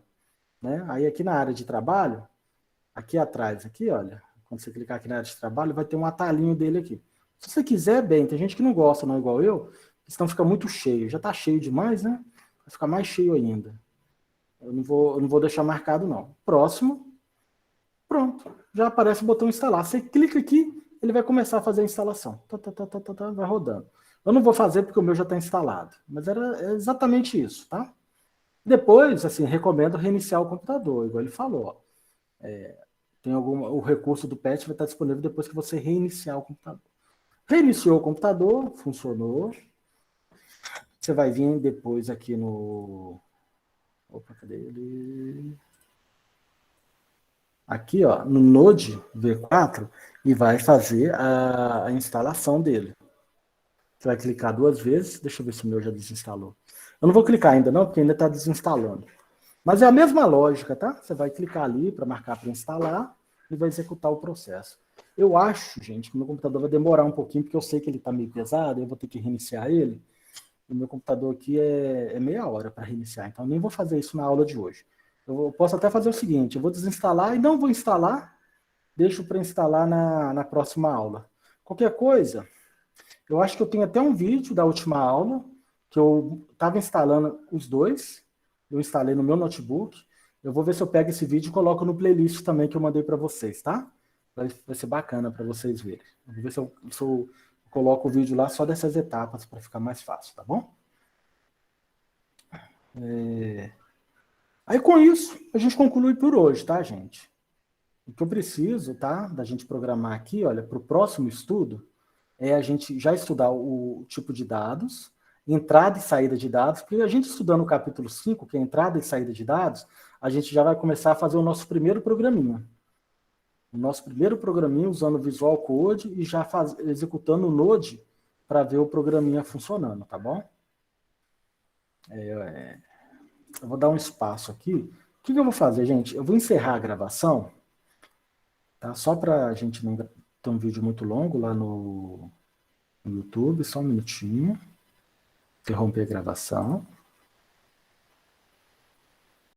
Né? Aí aqui na área de trabalho, aqui atrás, aqui, olha, quando você clicar aqui na área de trabalho, vai ter um atalhinho dele aqui. Se você quiser, bem, tem gente que não gosta, não igual eu, senão fica muito cheio. Já está cheio demais, né? Vai ficar mais cheio ainda. Eu não vou deixar marcado, não. Próximo. Pronto. Já aparece o botão instalar. Você clica aqui, ele vai começar a fazer a instalação. Vai rodando. Eu não vou fazer porque o meu já está instalado. Mas era exatamente isso, tá? Depois, assim, recomendo reiniciar o computador, igual ele falou. O recurso do patch vai estar disponível depois que você reiniciar o computador. Reiniciou o computador, funcionou. Você vai vir depois aqui no... Opa, cadê ele? aqui, ó, no Node V4 e vai fazer a instalação dele. Você vai clicar 2 vezes. Deixa eu ver se o meu já desinstalou. Eu não vou clicar ainda não, porque ainda está desinstalando. Mas é a mesma lógica, tá? Você vai clicar ali para marcar para instalar e vai executar o processo. Eu acho, gente, que o meu computador vai demorar um pouquinho, porque eu sei que ele está meio pesado, eu vou ter que reiniciar ele. O meu computador aqui é meia hora para reiniciar, então eu nem vou fazer isso na aula de hoje. Eu posso até fazer o seguinte, eu vou desinstalar e não vou instalar, deixo para instalar na próxima aula. Qualquer coisa, eu acho que eu tenho até um vídeo da última aula, que eu estava instalando os dois, eu instalei no meu notebook. Eu vou ver se eu pego esse vídeo e coloco no playlist também que eu mandei para vocês, tá? Vai ser bacana para vocês verem. Eu vou ver se eu coloco o vídeo lá só dessas etapas para ficar mais fácil, tá bom? Aí com isso, a gente conclui por hoje, tá, gente? O que eu preciso, tá, da gente programar aqui, olha, para o próximo estudo, é a gente já estudar o tipo de dados, entrada e saída de dados, porque a gente estudando o capítulo 5, que é entrada e saída de dados, a gente já vai começar a fazer o nosso primeiro programinha. O nosso primeiro programinha usando o Visual Code e já executando o Node para ver o programinha funcionando, tá bom? Eu vou dar um espaço aqui. O que eu vou fazer, gente? Eu vou encerrar a gravação, tá? Só para a gente não ter um vídeo muito longo lá no YouTube, só um minutinho. Interromper a gravação.